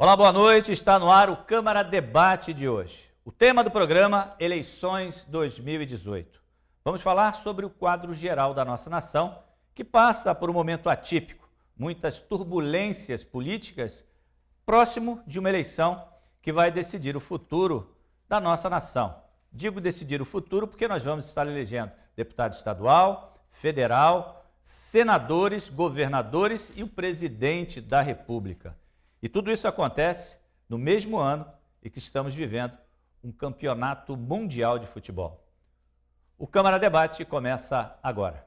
Olá, boa noite. Está no ar o Câmara Debate de hoje. O tema do programa, Eleições 2018. Vamos falar sobre o quadro geral da nossa nação, que passa por um momento atípico, muitas turbulências políticas, próximo de uma eleição que vai decidir o futuro da nossa nação. Digo decidir o futuro porque nós vamos estar elegendo deputado estadual, federal, senadores, governadores e o presidente da República. E tudo isso acontece no mesmo ano em que estamos vivendo um campeonato mundial de futebol. O Câmara Debate começa agora.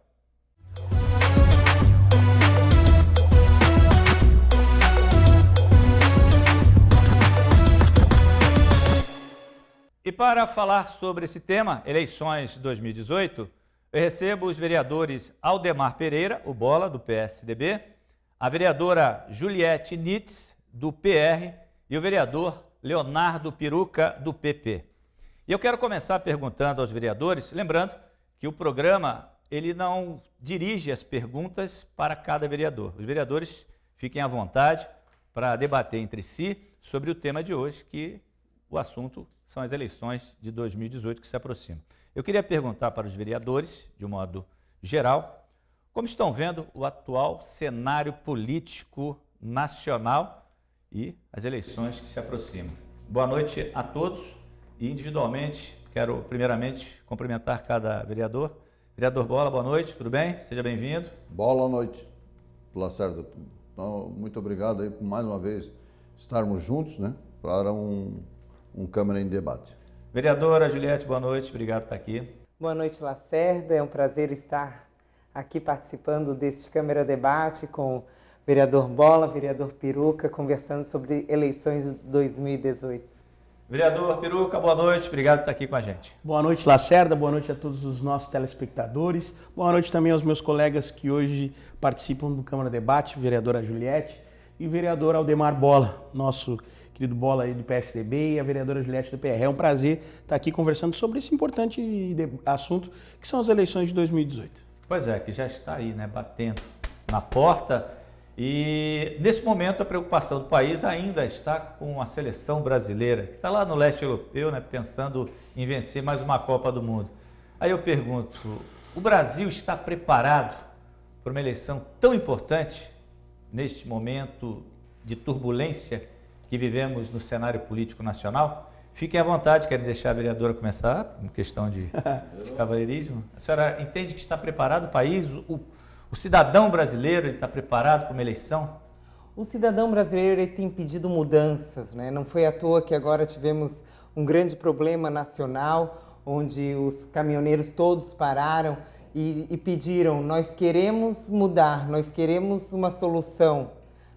E para falar sobre esse tema, eleições 2018, eu recebo os vereadores Aldemar Pereira, o Bola, do PSDB, a vereadora Juliette Nitz, do PR, e o vereador Leonardo Piruca, do PP. E eu quero começar perguntando aos vereadores, lembrando que o programa ele não dirige as perguntas para cada vereador. Os vereadores fiquem à vontade para debater entre si sobre o tema de hoje, que o assunto são as eleições de 2018 que se aproximam. Eu queria perguntar para os vereadores, de um modo geral, como estão vendo o atual cenário político nacional e as eleições que se aproximam. Boa noite a todos e individualmente quero primeiramente cumprimentar cada vereador. Vereador Bola, boa noite, tudo bem? Seja bem-vindo. Boa noite, Lacerda. Então, muito obrigado aí por mais uma vez estarmos juntos, né, para um Câmara em Debate. Vereadora Juliette, boa noite, obrigado por estar aqui. Boa noite, Lacerda, é um prazer estar aqui participando deste Câmara Debate com vereador Bola, vereador Piruca, conversando sobre eleições de 2018. Vereador Piruca, boa noite, obrigado por estar aqui com a gente. Boa noite, Lacerda, boa noite a todos os nossos telespectadores, boa noite também aos meus colegas que hoje participam do Câmara Debate, vereadora Juliette e vereador Aldemar Bola, nosso querido Bola aí do PSDB e a vereadora Juliette do PR. É um prazer estar aqui conversando sobre esse importante assunto que são as eleições de 2018. Pois é, que já está aí, né, batendo na porta. E nesse momento a preocupação do país ainda está com a seleção brasileira, que está lá no leste europeu, né, pensando em vencer mais uma Copa do Mundo. Aí eu pergunto, o Brasil está preparado para uma eleição tão importante neste momento de turbulência que vivemos no cenário político nacional? Fiquem à vontade, querem deixar a vereadora começar, uma questão de cavalheirismo. A senhora entende que está preparado o país? O cidadão brasileiro está preparado para uma eleição? O cidadão brasileiro ele tem pedido mudanças, né? Não foi à toa que agora tivemos um grande problema nacional, onde os caminhoneiros todos pararam e pediram: nós queremos mudar, nós queremos uma solução,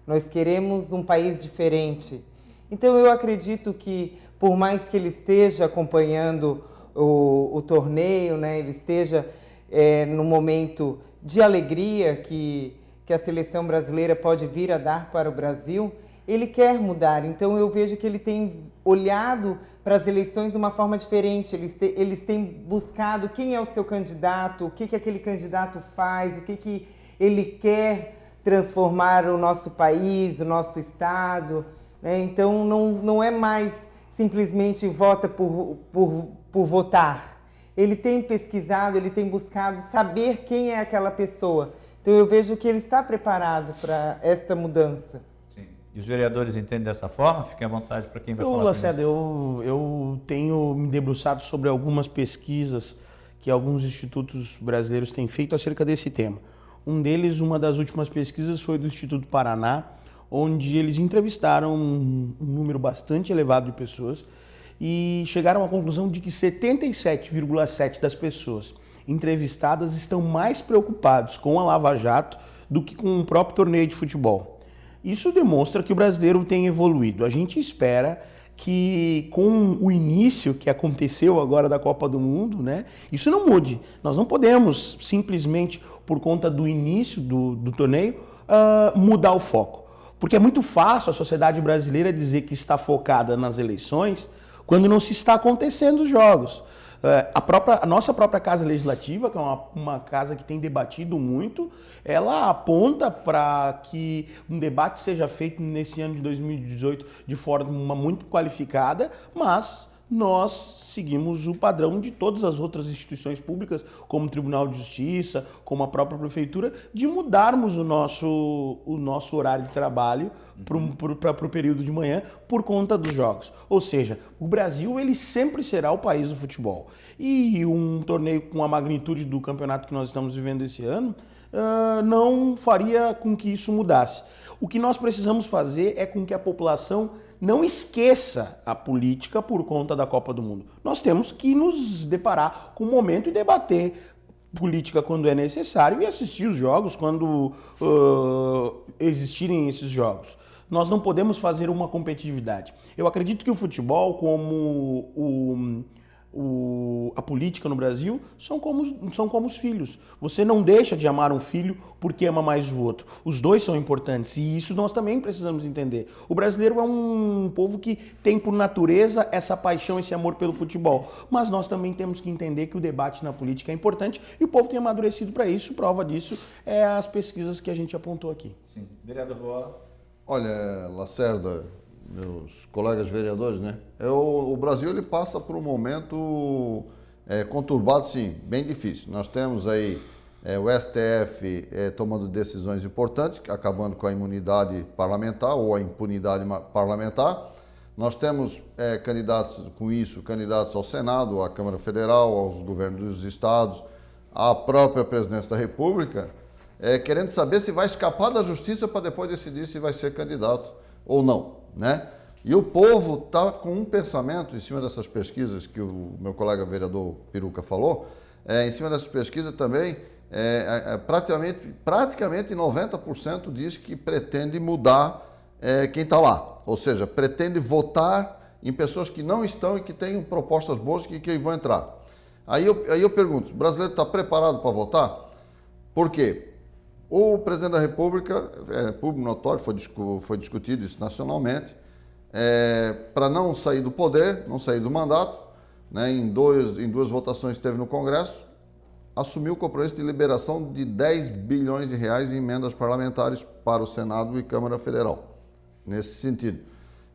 nós queremos um país diferente. Então eu acredito que, por mais que ele esteja acompanhando o torneio, né, ele esteja no momento de alegria que a seleção brasileira pode vir a dar para o Brasil, ele quer mudar. Então eu vejo que ele tem olhado para as eleições de uma forma diferente, eles têm buscado quem é o seu candidato, o que aquele candidato faz, o que ele quer transformar o nosso país, o nosso estado, né? Então não é mais simplesmente vota por votar. Ele tem pesquisado, ele tem buscado saber quem é aquela pessoa. Então eu vejo que ele está preparado para esta mudança. Sim. E os vereadores entendem dessa forma? Fiquem à vontade para quem vai falar. Lacerda, eu tenho me debruçado sobre algumas pesquisas que alguns institutos brasileiros têm feito acerca desse tema. Um deles, uma das últimas pesquisas, foi do Instituto Paraná, onde eles entrevistaram um número bastante elevado de pessoas e chegaram à conclusão de que 77,7% das pessoas entrevistadas estão mais preocupados com a Lava Jato do que com o próprio torneio de futebol. Isso demonstra que o brasileiro tem evoluído. A gente espera que com o início que aconteceu agora da Copa do Mundo, né, isso não mude. Nós não podemos simplesmente, por conta do início do torneio, mudar o foco. Porque é muito fácil a sociedade brasileira dizer que está focada nas eleições quando não se está acontecendo os jogos. A nossa própria Casa Legislativa, que é uma casa que tem debatido muito, ela aponta para que um debate seja feito nesse ano de 2018 de forma muito qualificada, mas nós seguimos o padrão de todas as outras instituições públicas, como o Tribunal de Justiça, como a própria Prefeitura, de mudarmos o nosso horário de trabalho para o período de manhã por conta dos jogos. Ou seja, o Brasil ele sempre será o país do futebol. E um torneio com a magnitude do campeonato que nós estamos vivendo esse ano não faria com que isso mudasse. O que nós precisamos fazer é com que a população não esqueça a política por conta da Copa do Mundo. Nós temos que nos deparar com o momento e debater política quando é necessário e assistir os jogos quando existirem esses jogos. Nós não podemos fazer uma competitividade. Eu acredito que o futebol, como a política no Brasil, são como os filhos. Você não deixa de amar um filho porque ama mais o outro. Os dois são importantes e isso nós também precisamos entender. O brasileiro é um povo que tem por natureza essa paixão, esse amor pelo futebol. Mas nós também temos que entender que o debate na política é importante e o povo tem amadurecido para isso. Prova disso é as pesquisas que a gente apontou aqui. Sim. Vereador Bola. Olha, Lacerda, meus colegas vereadores, né? O Brasil ele passa por um momento conturbado, sim, bem difícil. Nós temos aí o STF tomando decisões importantes, acabando com a imunidade parlamentar ou a impunidade parlamentar. Nós temos candidatos ao Senado, à Câmara Federal, aos governos dos estados, à própria presidência da República, querendo saber se vai escapar da justiça para depois decidir se vai ser candidato ou não, né? E o povo está com um pensamento, em cima dessas pesquisas que o meu colega vereador Piruca falou, em cima dessas pesquisas também, praticamente 90% diz que pretende mudar quem está lá, ou seja, pretende votar em pessoas que não estão e que tenham propostas boas que vão entrar. Aí eu pergunto, o brasileiro está preparado para votar? Por quê? O presidente da República, público notório, foi discutido isso nacionalmente, para não sair do poder, não sair do mandato, né, em duas votações que teve no Congresso, assumiu o compromisso de liberação de 10 bilhões de reais em emendas parlamentares para o Senado e Câmara Federal, nesse sentido.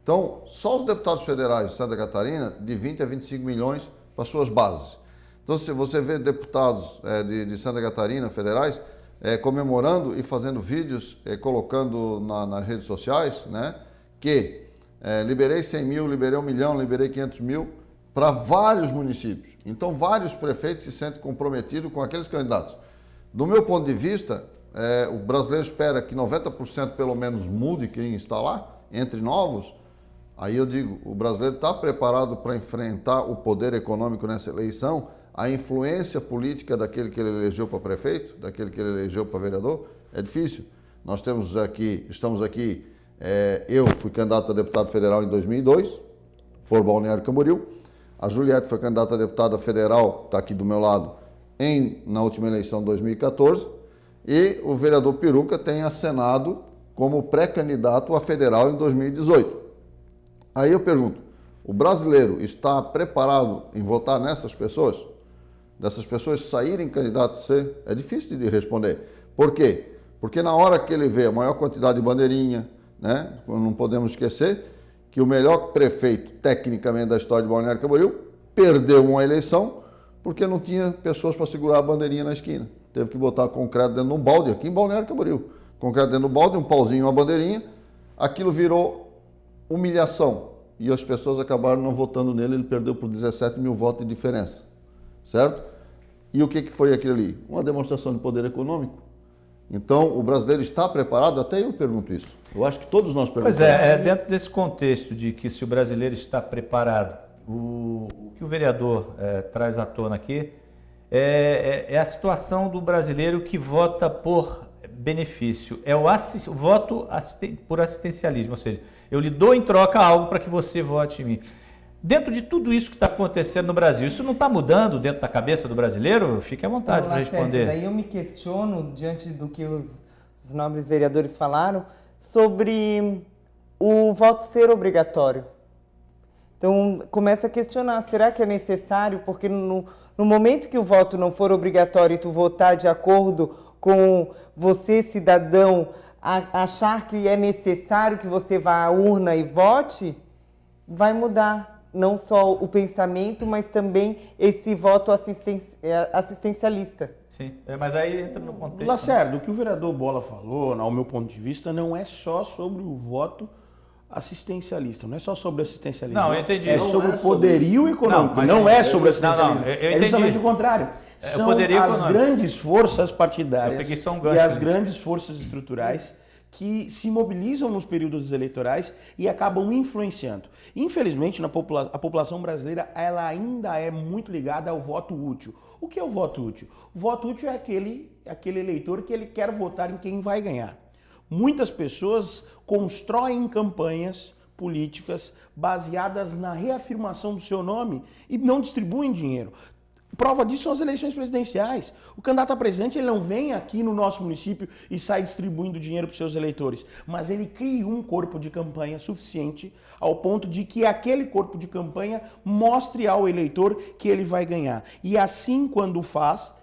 Então, só os deputados federais de Santa Catarina, de 20 a 25 milhões para suas bases. Então, se você vê deputados de Santa Catarina, federais, comemorando e fazendo vídeos, colocando nas redes sociais, né, que liberei 100 mil, liberei 1 milhão, liberei 500 mil para vários municípios. Então, vários prefeitos se sentem comprometidos com aqueles candidatos. Do meu ponto de vista, o brasileiro espera que 90% pelo menos mude quem está lá, entre novos. Aí eu digo, o brasileiro está preparado para enfrentar o poder econômico nessa eleição, a influência política daquele que ele elegeu para prefeito, daquele que ele elegeu para vereador? É difícil. Nós estamos aqui, eu fui candidato a deputado federal em 2002, por Balneário Camboriú. A Juliette foi candidata a deputada federal, está aqui do meu lado, na última eleição de 2014. E o vereador Piruca tem acenado como pré-candidato a federal em 2018. Aí eu pergunto, o brasileiro está preparado em votar nessas pessoas? Dessas pessoas saírem candidatos a ser? É difícil de responder. Por quê? Porque na hora que ele vê a maior quantidade de bandeirinha, né, não podemos esquecer que o melhor prefeito, tecnicamente, da história de Balneário Camboriú, perdeu uma eleição porque não tinha pessoas para segurar a bandeirinha na esquina. Teve que botar concreto dentro de um balde, aqui em Balneário Camboriú. Concreto dentro do balde, um pauzinho, uma bandeirinha. Aquilo virou humilhação. E as pessoas acabaram não votando nele, ele perdeu por 17 mil votos de diferença. Certo? E o que foi aquilo ali? Uma demonstração de poder econômico. Então, o brasileiro está preparado? Até eu pergunto isso. Eu acho que todos nós perguntamos. Pois dentro desse contexto de que se o brasileiro está preparado, o que o vereador traz à tona aqui é a situação do brasileiro que vota por benefício. É o voto por assistencialismo, ou seja, eu lhe dou em troca algo para que você vote em mim. Dentro de tudo isso que está acontecendo no Brasil, isso não está mudando dentro da cabeça do brasileiro? Fique à vontade para responder. Daí eu me questiono, diante do que os nobres vereadores falaram, sobre o voto ser obrigatório. Então, começa a questionar, será que é necessário? Porque no momento que o voto não for obrigatório e tu votar de acordo com você, cidadão, achar que é necessário que você vá à urna e vote, vai mudar não só o pensamento, mas também esse voto assistencialista. Sim, mas aí entra no contexto... Lacerda, o que o vereador Bola falou, ao meu ponto de vista, não é só sobre o voto assistencialista, não é só sobre assistencialismo. Não, eu entendi. É sobre o poderio econômico, não é sobre assistencialismo. Eu é justamente o contrário. São as grandes forças partidárias e as grandes forças estruturais que se mobilizam nos períodos eleitorais e acabam influenciando. Infelizmente, a população brasileira ela ainda é muito ligada ao voto útil. O que é o voto útil? O voto útil é aquele eleitor que ele quer votar em quem vai ganhar. Muitas pessoas constroem campanhas políticas baseadas na reafirmação do seu nome e não distribuem dinheiro. Prova disso são as eleições presidenciais. O candidato a presidente ele não vem aqui no nosso município e sai distribuindo dinheiro para os seus eleitores, mas ele cria um corpo de campanha suficiente ao ponto de que aquele corpo de campanha mostre ao eleitor que ele vai ganhar. E assim, quando faz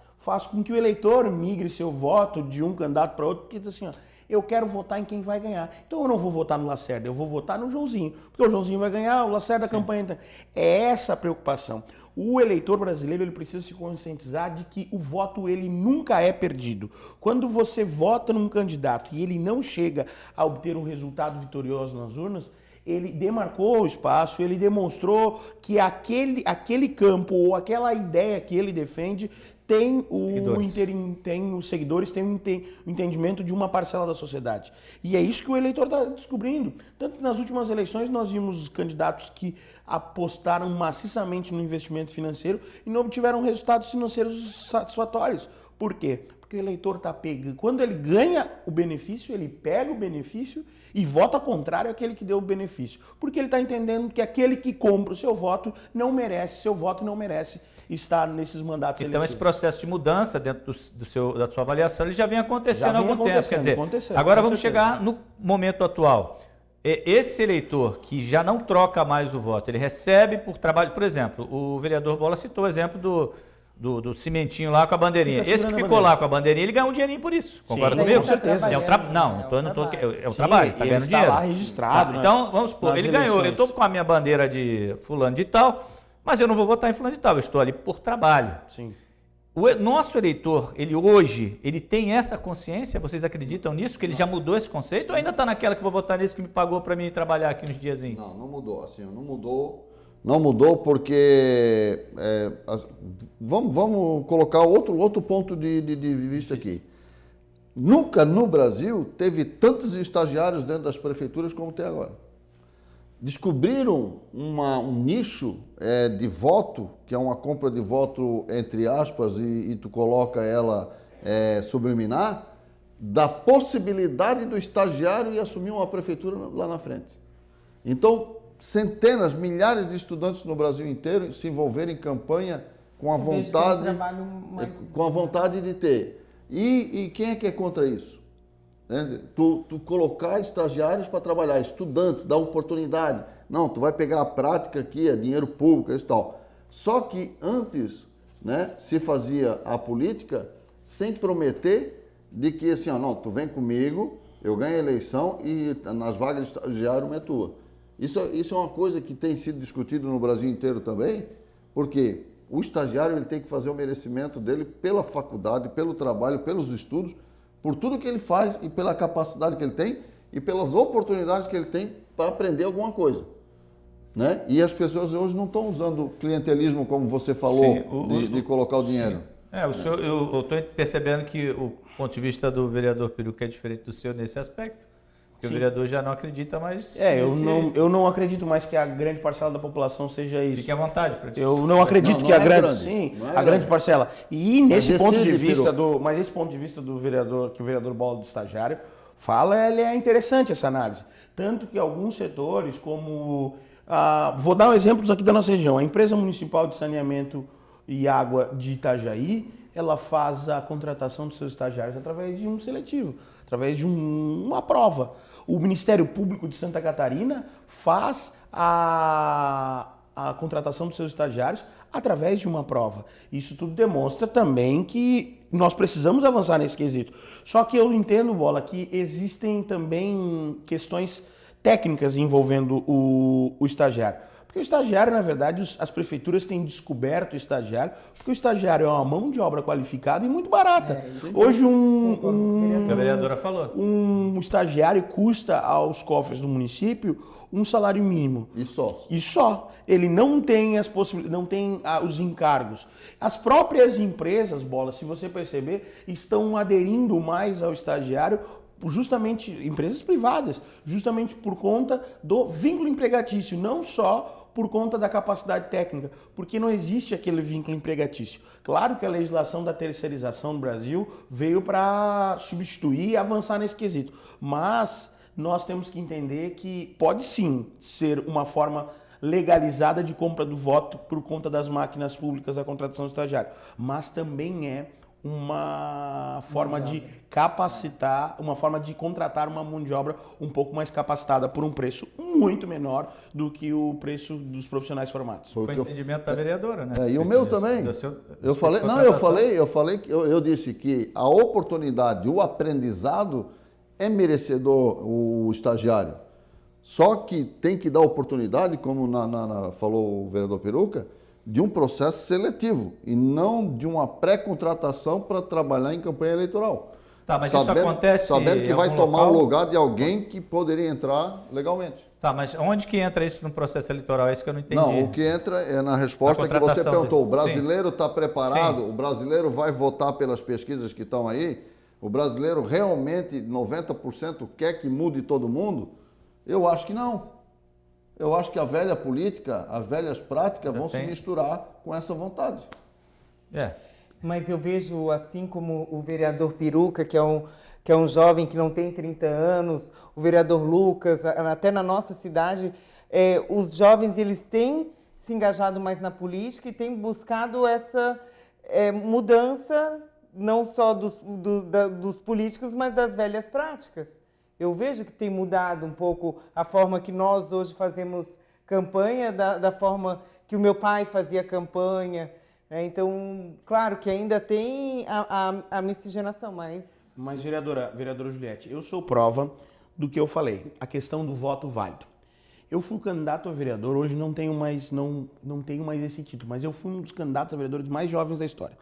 com que o eleitor migre seu voto de um candidato para outro, porque diz assim, ó, eu quero votar em quem vai ganhar. Então eu não vou votar no Lacerda, eu vou votar no Joãozinho, porque o Joãozinho vai ganhar, o Lacerda a campanha... É essa a preocupação. O eleitor brasileiro ele precisa se conscientizar de que o voto ele nunca é perdido. Quando você vota num candidato e ele não chega a obter um resultado vitorioso nas urnas, ele demarcou o espaço, ele demonstrou que aquele campo ou aquela ideia que ele defende tem os seguidores, tem o entendimento de uma parcela da sociedade. E é isso que o eleitor está descobrindo. Tanto que nas últimas eleições nós vimos candidatos que apostaram maciçamente no investimento financeiro e não obtiveram resultados financeiros satisfatórios. Por quê? Porque o eleitor está pegando. Quando ele ganha o benefício, ele pega o benefício e vota contrário àquele que deu o benefício. Porque ele está entendendo que aquele que compra o seu voto não merece, seu voto não merece estar nesses mandatos eleitorais. Esse processo de mudança dentro da sua avaliação ele já vem acontecendo há algum tempo. Quer dizer, agora vamos chegar no momento atual. Esse eleitor que já não troca mais o voto, ele recebe por trabalho, por exemplo, o vereador Bola citou o exemplo do cimentinho lá com a bandeirinha. Esse que ficou lá com a bandeirinha, ele ganhou um dinheirinho por isso. Concorda comigo? Com certeza. É um trabalho, está ganhando dinheiro. Está lá registrado. Então, vamos supor, ele ganhou, eu estou com a minha bandeira de fulano de tal, mas eu não vou votar em fulano de tal, eu estou ali por trabalho. Sim. O nosso eleitor, ele hoje, ele tem essa consciência? Vocês acreditam nisso? Que ele já mudou esse conceito? Ou ainda está naquela que vou votar nisso que me pagou para mim trabalhar aqui uns diazinhos? Não mudou. Assim, não mudou. Não mudou porque... vamos colocar outro ponto de vista aqui. Nunca no Brasil teve tantos estagiários dentro das prefeituras como tem agora. Descobriram um nicho de voto, que é uma compra de voto, entre aspas, e tu coloca ela subliminar, da possibilidade do estagiário ir assumir uma prefeitura lá na frente. Então, centenas, milhares de estudantes no Brasil inteiro se envolverem em campanha com a vontade de ter. E quem é que é contra isso? Tu colocar estagiários para trabalhar, estudantes, dar oportunidade. Não, tu vai pegar a prática aqui, é dinheiro público, isso e tal. Só que antes, se fazia a política sem prometer de que assim, não, tu vem comigo, eu ganho a eleição e nas vagas de estagiário é tua. Isso é uma coisa que tem sido discutido no Brasil inteiro também, porque o estagiário ele tem que fazer o merecimento dele pela faculdade, pelo trabalho, pelos estudos, por tudo que ele faz e pela capacidade que ele tem e pelas oportunidades que ele tem para aprender alguma coisa. E as pessoas hoje não estão usando clientelismo, como você falou, de colocar o dinheiro. Eu estou percebendo que o ponto de vista do vereador Peruca é diferente do seu nesse aspecto. Porque o vereador já não acredita mais... Eu não acredito mais que a grande parcela da população seja isso. Fique à vontade para isso. Eu não acredito que a grande parcela. E nesse ponto de vista do vereador, que o vereador Bola do estagiário fala, ele é interessante essa análise. Tanto que alguns setores, como... vou dar um exemplo aqui da nossa região. A empresa municipal de saneamento e Água de Itajaí, ela faz a contratação dos seus estagiários através de um seletivo, através de uma prova. O Ministério Público de Santa Catarina faz a contratação dos seus estagiários através de uma prova. Isso tudo demonstra também que nós precisamos avançar nesse quesito. Só que eu entendo, Bola, que existem também questões técnicas envolvendo o estagiário. Porque o estagiário, na verdade, as prefeituras têm descoberto o estagiário, porque o estagiário é uma mão de obra qualificada e muito barata. Hoje que a vereadora falou. Um estagiário custa aos cofres do município um salário mínimo. E só. E só. Ele não tem as possibilidades, não tem os encargos. As próprias empresas, Bola, se você perceber, estão aderindo mais ao estagiário, justamente, empresas privadas, justamente por conta do vínculo empregatício, não só por conta da capacidade técnica, porque não existe aquele vínculo empregatício. Claro que a legislação da terceirização no Brasil veio para substituir e avançar nesse quesito, mas nós temos que entender que pode sim ser uma forma legalizada de compra do voto por conta das máquinas públicas a contratação do estagiário, mas também é uma forma de capacitar, uma forma de contratar uma mão de obra um pouco mais capacitada por um preço muito menor do que o preço dos profissionais formados. Foi o entendimento da vereadora, né? E o meu também. Eu disse que a oportunidade, o aprendizado é merecedor o estagiário. Só que tem que dar oportunidade, como falou o vereador Peruca, de um processo seletivo e não de uma pré-contratação para trabalhar em campanha eleitoral. Tá, mas isso acontece sabendo que vai tomar local? o lugar de alguém que poderia entrar legalmente. Tá, mas onde que entra isso no processo eleitoral? É isso que eu não entendi. Não, o que entra é na resposta que você perguntou. O brasileiro está preparado? Sim. O brasileiro vai votar pelas pesquisas que estão aí? O brasileiro realmente, 90%, quer que mude todo mundo? Eu acho que não. Eu acho que a velha política, as velhas práticas vão se misturar com essa vontade. Mas eu vejo, assim como o vereador Peruca, que é um jovem que não tem 30 anos, o vereador Lucas, até na nossa cidade, os jovens eles têm se engajado mais na política e têm buscado essa mudança, não só dos políticos, mas das velhas práticas. Eu vejo que tem mudado um pouco a forma que nós hoje fazemos campanha, da forma que o meu pai fazia campanha. Então, claro que ainda tem a miscigenação, mas... Mas, vereadora Juliette, eu sou prova do que eu falei, a questão do voto válido. Eu fui candidato a vereador, hoje não tenho mais esse título, mas eu fui um dos candidatos a vereadores mais jovens da história.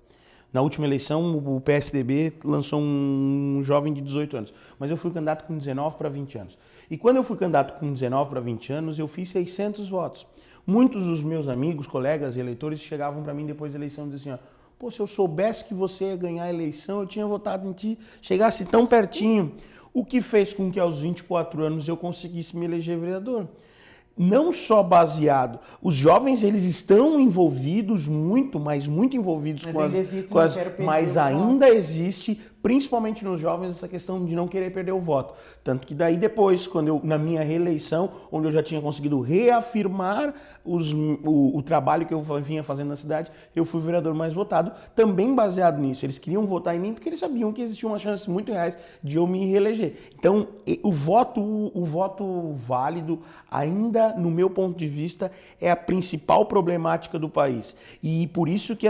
Na última eleição, o PSDB lançou um jovem de 18 anos, mas eu fui candidato com 19 para 20 anos. E quando eu fui candidato com 19 para 20 anos, eu fiz 600 votos. Muitos dos meus amigos, colegas e eleitores chegavam para mim depois da eleição e diziam assim, pô, se eu soubesse que você ia ganhar a eleição, eu tinha votado em ti, chegasse tão pertinho. O que fez com que aos 24 anos eu conseguisse me eleger vereador. Não só baseado, os jovens eles estão envolvidos muito, mas muito envolvidos mas ainda existe, principalmente nos jovens, essa questão de não querer perder o voto. Tanto que daí depois, na minha reeleição, onde eu já tinha conseguido reafirmar o trabalho que eu vinha fazendo na cidade, eu fui o vereador mais votado, também baseado nisso. Eles queriam votar em mim porque eles sabiam que existiam umas chances muito reais de eu me reeleger. Então, o voto válido, ainda, no meu ponto de vista, é a principal problemática do país. E por isso que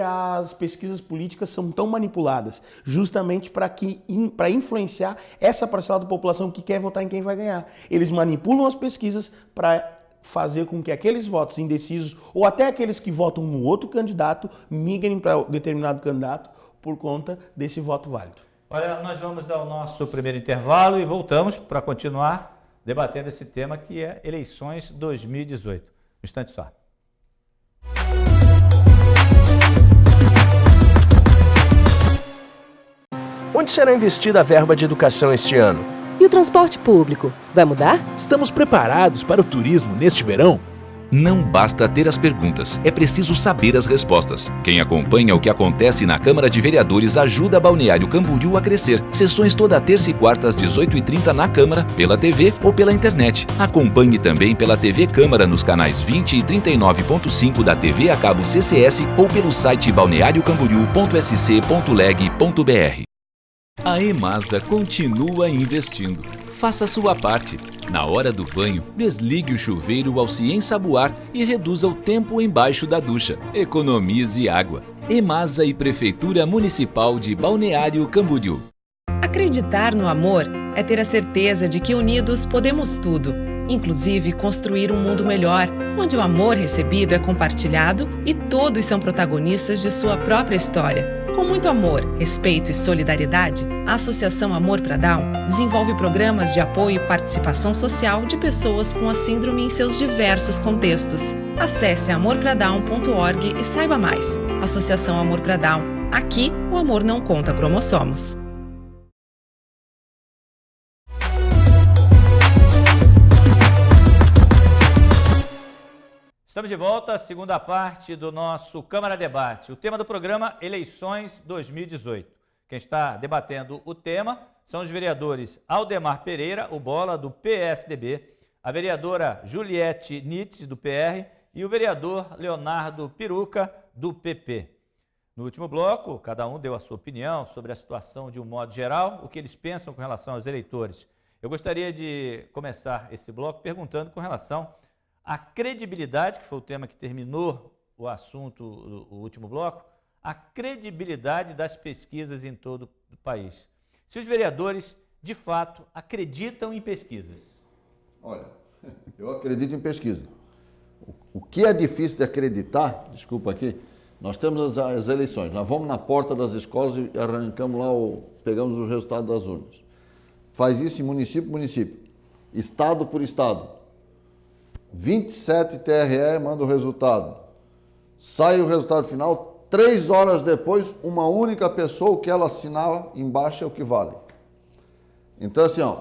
as pesquisas políticas são tão manipuladas, justamente para influenciar essa parcela da população que quer votar em quem vai ganhar. Eles manipulam as pesquisas para fazer com que aqueles votos indecisos, ou até aqueles que votam no outro candidato, migrem para determinado candidato por conta desse voto válido. Olha, nós vamos ao nosso primeiro intervalo e voltamos para continuar debatendo esse tema que é eleições 2018. Um instante só. Onde será investida a verba de educação este ano? E o transporte público? Vai mudar? Estamos preparados para o turismo neste verão? Não basta ter as perguntas, é preciso saber as respostas. Quem acompanha o que acontece na Câmara de Vereadores ajuda Balneário Camboriú a crescer. Sessões toda terça e quarta às 18h30 na Câmara, pela TV ou pela internet. Acompanhe também pela TV Câmara nos canais 20 e 39.5 da TV a cabo CCS ou pelo site balneariocamboriú.sc.leg.br. A EMASA continua investindo. Faça a sua parte. Na hora do banho, desligue o chuveiro ao se ensaboar e reduza o tempo embaixo da ducha. Economize água. EMASA e Prefeitura Municipal de Balneário Camboriú. Acreditar no amor é ter a certeza de que unidos podemos tudo, inclusive construir um mundo melhor, onde o amor recebido é compartilhado e todos são protagonistas de sua própria história. Com muito amor, respeito e solidariedade, a Associação Amor pra Down desenvolve programas de apoio e participação social de pessoas com a síndrome em seus diversos contextos. Acesse amorpradown.org e saiba mais. Associação Amor pra Down. Aqui, o amor não conta cromossomos. Estamos de volta à segunda parte do nosso Câmara Debate. O tema do programa, Eleições 2018. Quem está debatendo o tema são os vereadores Aldemar Pereira, o Bola, do PSDB, a vereadora Juliette Nitz, do PR, e o vereador Leonardo Piruca, do PP. No último bloco, cada um deu a sua opinião sobre a situação de um modo geral, o que eles pensam com relação aos eleitores. Eu gostaria de começar esse bloco perguntando com relação à credibilidade, que foi o tema que terminou o assunto do último bloco, a credibilidade das pesquisas em todo o país. Se os vereadores, de fato, acreditam em pesquisas. Olha, eu acredito em pesquisa. O que é difícil de acreditar, desculpa aqui, nós temos as eleições, nós vamos na porta das escolas e arrancamos lá, pegamos os resultados das urnas. Faz isso em município por município, estado por estado. 27 TRE manda o resultado. Sai o resultado final, 3 horas depois, uma única pessoa, o que ela assinava embaixo é o que vale. Então, assim, ó,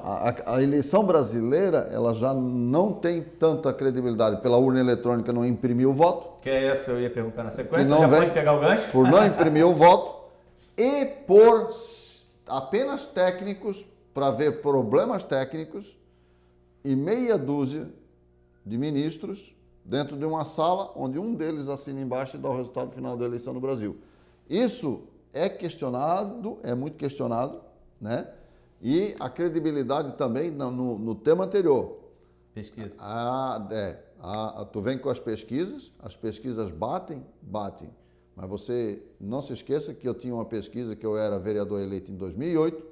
a eleição brasileira, ela já não tem tanta credibilidade. Pela urna eletrônica não imprimiu o voto. Que é essa eu ia perguntar na sequência, não já vem, pode pegar o gancho? Por não imprimir o voto e por apenas técnicos, para ver problemas técnicos, e meia dúzia de ministros dentro de uma sala onde um deles assina embaixo e dá o resultado final da eleição no Brasil. Isso é questionado, é muito questionado, né? E a credibilidade também no tema anterior. Pesquisa. Tu vem com as pesquisas batem, mas você não se esqueça que eu tinha uma pesquisa que eu era vereador eleito em 2008,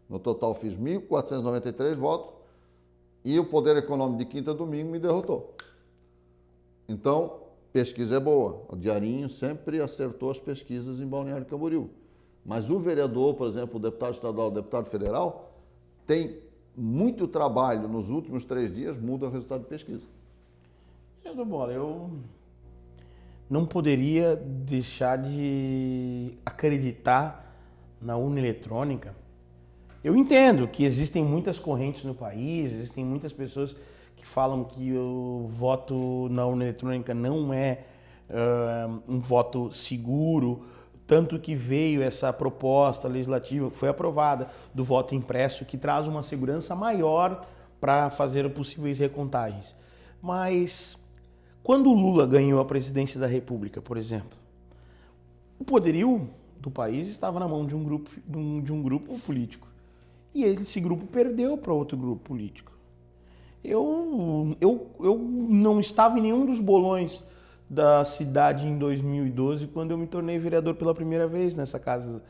no total fiz 1.493 votos, e o Poder Econômico de quinta a domingo me derrotou. Então, pesquisa é boa. O Diarinho sempre acertou as pesquisas em Balneário Camboriú. Mas o vereador, por exemplo, o deputado estadual, o deputado federal, tem muito trabalho nos últimos 3 dias, muda o resultado de pesquisa. Eu não poderia deixar de acreditar na urna eletrônica. Eu entendo que existem muitas correntes no país, existem muitas pessoas que falam que o voto na urna eletrônica não é um voto seguro, tanto que veio essa proposta legislativa que foi aprovada do voto impresso, que traz uma segurança maior para fazer possíveis recontagens. Mas quando o Lula ganhou a presidência da República, por exemplo, o poderio do país estava na mão de um grupo político. E esse grupo perdeu para outro grupo político. Eu não estava em nenhum dos bolões da cidade em 2012, quando eu me tornei vereador pela primeira vez nessa casa.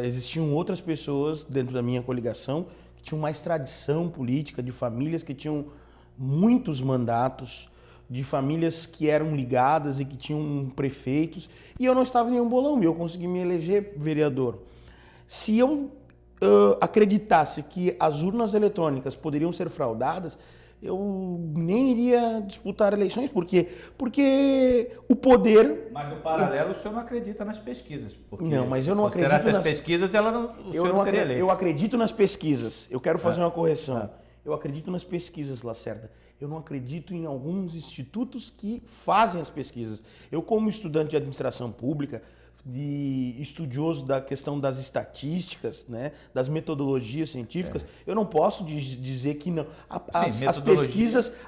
Existiam outras pessoas dentro da minha coligação que tinham mais tradição política, de famílias que tinham muitos mandatos, de famílias que eram ligadas e que tinham prefeitos, e eu não estava em nenhum bolão, e eu consegui me eleger vereador. Se eu acreditasse que as urnas eletrônicas poderiam ser fraudadas, eu nem iria disputar eleições. Por quê? Porque o poder... Mas no paralelo o senhor não acredita nas pesquisas. Não, mas eu não acredito nas pesquisas, o senhor não seria eleito. Eu acredito nas pesquisas. Eu quero fazer uma correção. Eu acredito nas pesquisas, Lacerda. Eu não acredito em alguns institutos que fazem as pesquisas. Eu, como estudante de administração pública, de estudioso da questão das estatísticas, né, das metodologias científicas, eu não posso dizer que não.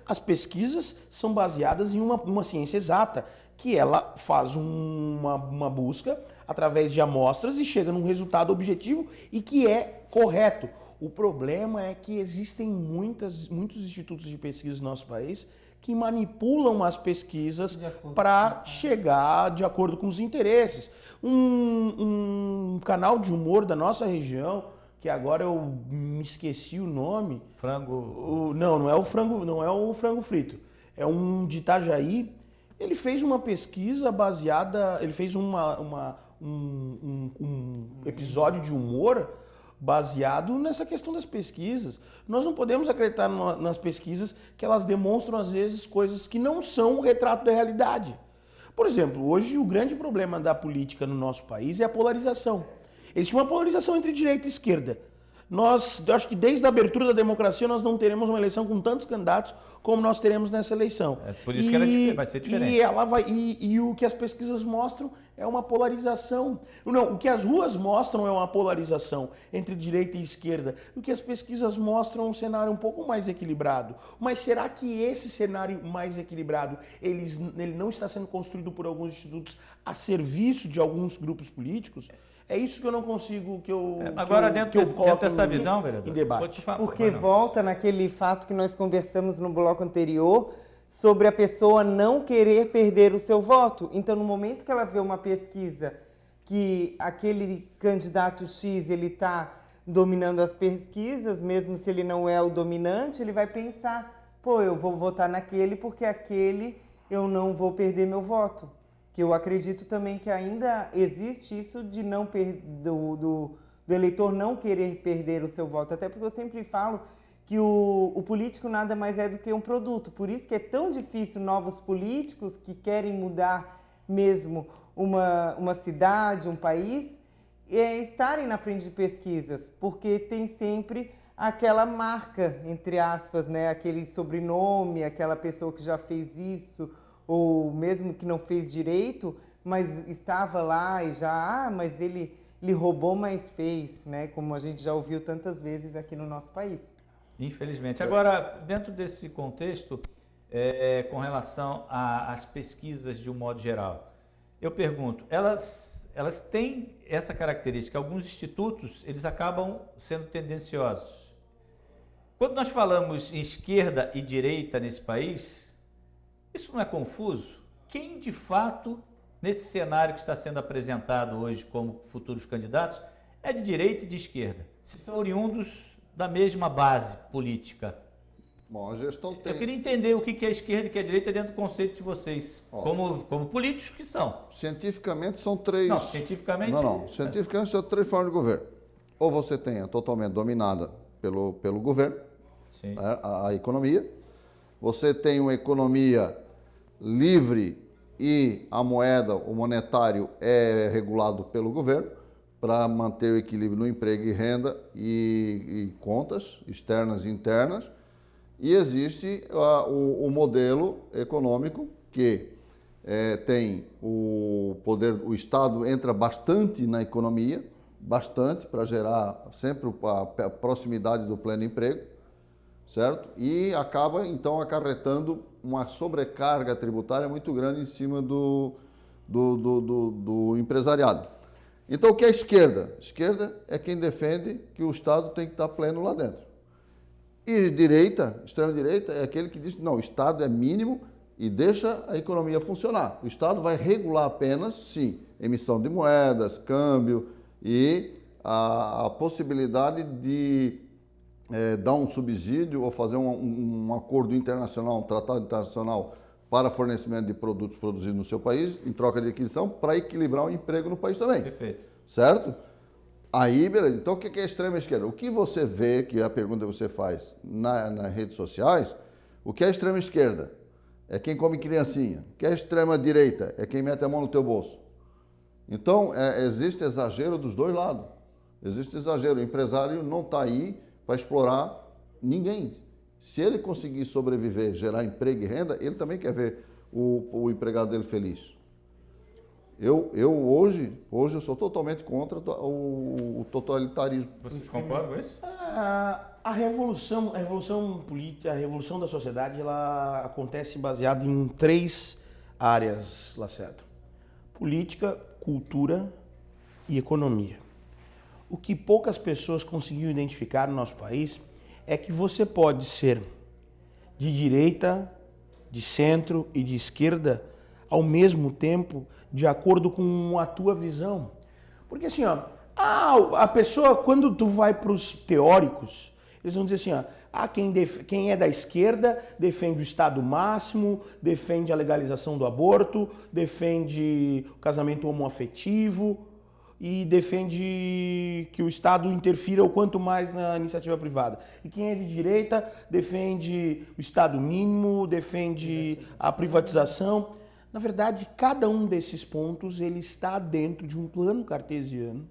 As pesquisas são baseadas em uma ciência exata, que ela faz uma busca através de amostras e chega num resultado objetivo e que é correto. O problema é que existem muitos institutos de pesquisa no nosso país que manipulam as pesquisas para chegar de acordo com os interesses. Um canal de humor da nossa região, que agora eu me esqueci o nome. Não é o frango frito. É um de Itajaí. Ele fez uma pesquisa baseada, ele fez um episódio de humor baseado nessa questão das pesquisas. Nós não podemos acreditar nas pesquisas que elas demonstram, às vezes, coisas que não são o retrato da realidade. Por exemplo, hoje o grande problema da política no nosso país é a polarização. Existe uma polarização entre direita e esquerda. Eu acho que desde a abertura da democracia nós não teremos uma eleição com tantos candidatos como nós teremos nessa eleição. É por isso que ela vai ser diferente. E o que as pesquisas mostram é uma polarização. Não, o que as ruas mostram é uma polarização entre direita e esquerda. O que as pesquisas mostram é um cenário um pouco mais equilibrado. Mas será que esse cenário mais equilibrado ele não está sendo construído por alguns institutos a serviço de alguns grupos políticos? É isso que eu não consigo, Agora, dentro dessa visão, vereador, em debate. Porque volta naquele fato que nós conversamos no bloco anterior sobre a pessoa não querer perder o seu voto. Então, no momento que ela vê uma pesquisa que aquele candidato X ele está dominando as pesquisas, mesmo se ele não é o dominante, ele vai pensar, pô, eu vou votar naquele porque aquele eu não vou perder meu voto. Que eu acredito também que ainda existe isso de do eleitor não querer perder o seu voto. Até porque eu sempre falo que o político nada mais é do que um produto. Por isso que é tão difícil novos políticos que querem mudar mesmo uma cidade, um país, estarem na frente de pesquisas. Porque tem sempre aquela marca, entre aspas, né? Aquele sobrenome, aquela pessoa que já fez isso, ou mesmo que não fez direito, mas estava lá e já, mas ele roubou, mas fez, né? Como a gente já ouviu tantas vezes aqui no nosso país. Infelizmente. Agora, dentro desse contexto, com relação às pesquisas de um modo geral, eu pergunto, elas têm essa característica, alguns institutos, eles acabam sendo tendenciosos. Quando nós falamos em esquerda e direita nesse país, isso não é confuso? Quem, de fato, nesse cenário que está sendo apresentado hoje como futuros candidatos, é de direita e de esquerda? Se são oriundos da mesma base política. Bom, a gestão tem... Eu queria entender o que é esquerda e o que é direita dentro do conceito de vocês, como políticos que são. Cientificamente são três... Não, cientificamente... Não. Cientificamente são três formas de governo. Ou você tenha totalmente dominada pelo governo, Sim. A economia. Você tem uma economia livre e a moeda, o monetário, é regulado pelo governo para manter o equilíbrio no emprego e renda e contas externas e internas. E existe o modelo econômico que tem o poder, o Estado entra bastante na economia, bastante para gerar sempre a proximidade do pleno emprego, certo? E acaba então acarretando uma sobrecarga tributária muito grande em cima do empresariado. Então, o que é esquerda? Esquerda é quem defende que o Estado tem que estar pleno lá dentro. E direita, extrema-direita, é aquele que diz que não, o Estado é mínimo e deixa a economia funcionar. O Estado vai regular apenas, sim, emissão de moedas, câmbio e a possibilidade de dar um subsídio ou fazer um acordo internacional, um tratado internacional para fornecimento de produtos produzidos no seu país, em troca de aquisição, para equilibrar o emprego no país também. Perfeito. Certo? Aí, beleza. Então, o que é extrema esquerda? O que você vê, que é a pergunta que você faz nas redes sociais, o que é extrema esquerda? É quem come criancinha. O que é extrema direita? É quem mete a mão no teu bolso. Então, existe exagero dos dois lados. Existe exagero. O empresário não está aí para explorar ninguém. Se ele conseguir sobreviver, gerar emprego e renda, ele também quer ver o empregado dele feliz. Eu hoje eu sou totalmente contra o totalitarismo. Você concorda com isso? A revolução política, a revolução da sociedade, ela acontece baseada em 3 áreas, Lacerda: política, cultura e economia. O que poucas pessoas conseguiram identificar no nosso país é que você pode ser de direita, de centro e de esquerda ao mesmo tempo, de acordo com a tua visão. Porque assim, ó, a pessoa, quando tu vai para os teóricos, eles vão dizer assim, ó, quem é da esquerda defende o Estado máximo, defende a legalização do aborto, defende o casamento homoafetivo e defende que o Estado interfira o quanto mais na iniciativa privada. E quem é de direita defende o Estado mínimo, defende a privatização. Na verdade, cada um desses pontos ele está dentro de um plano cartesiano,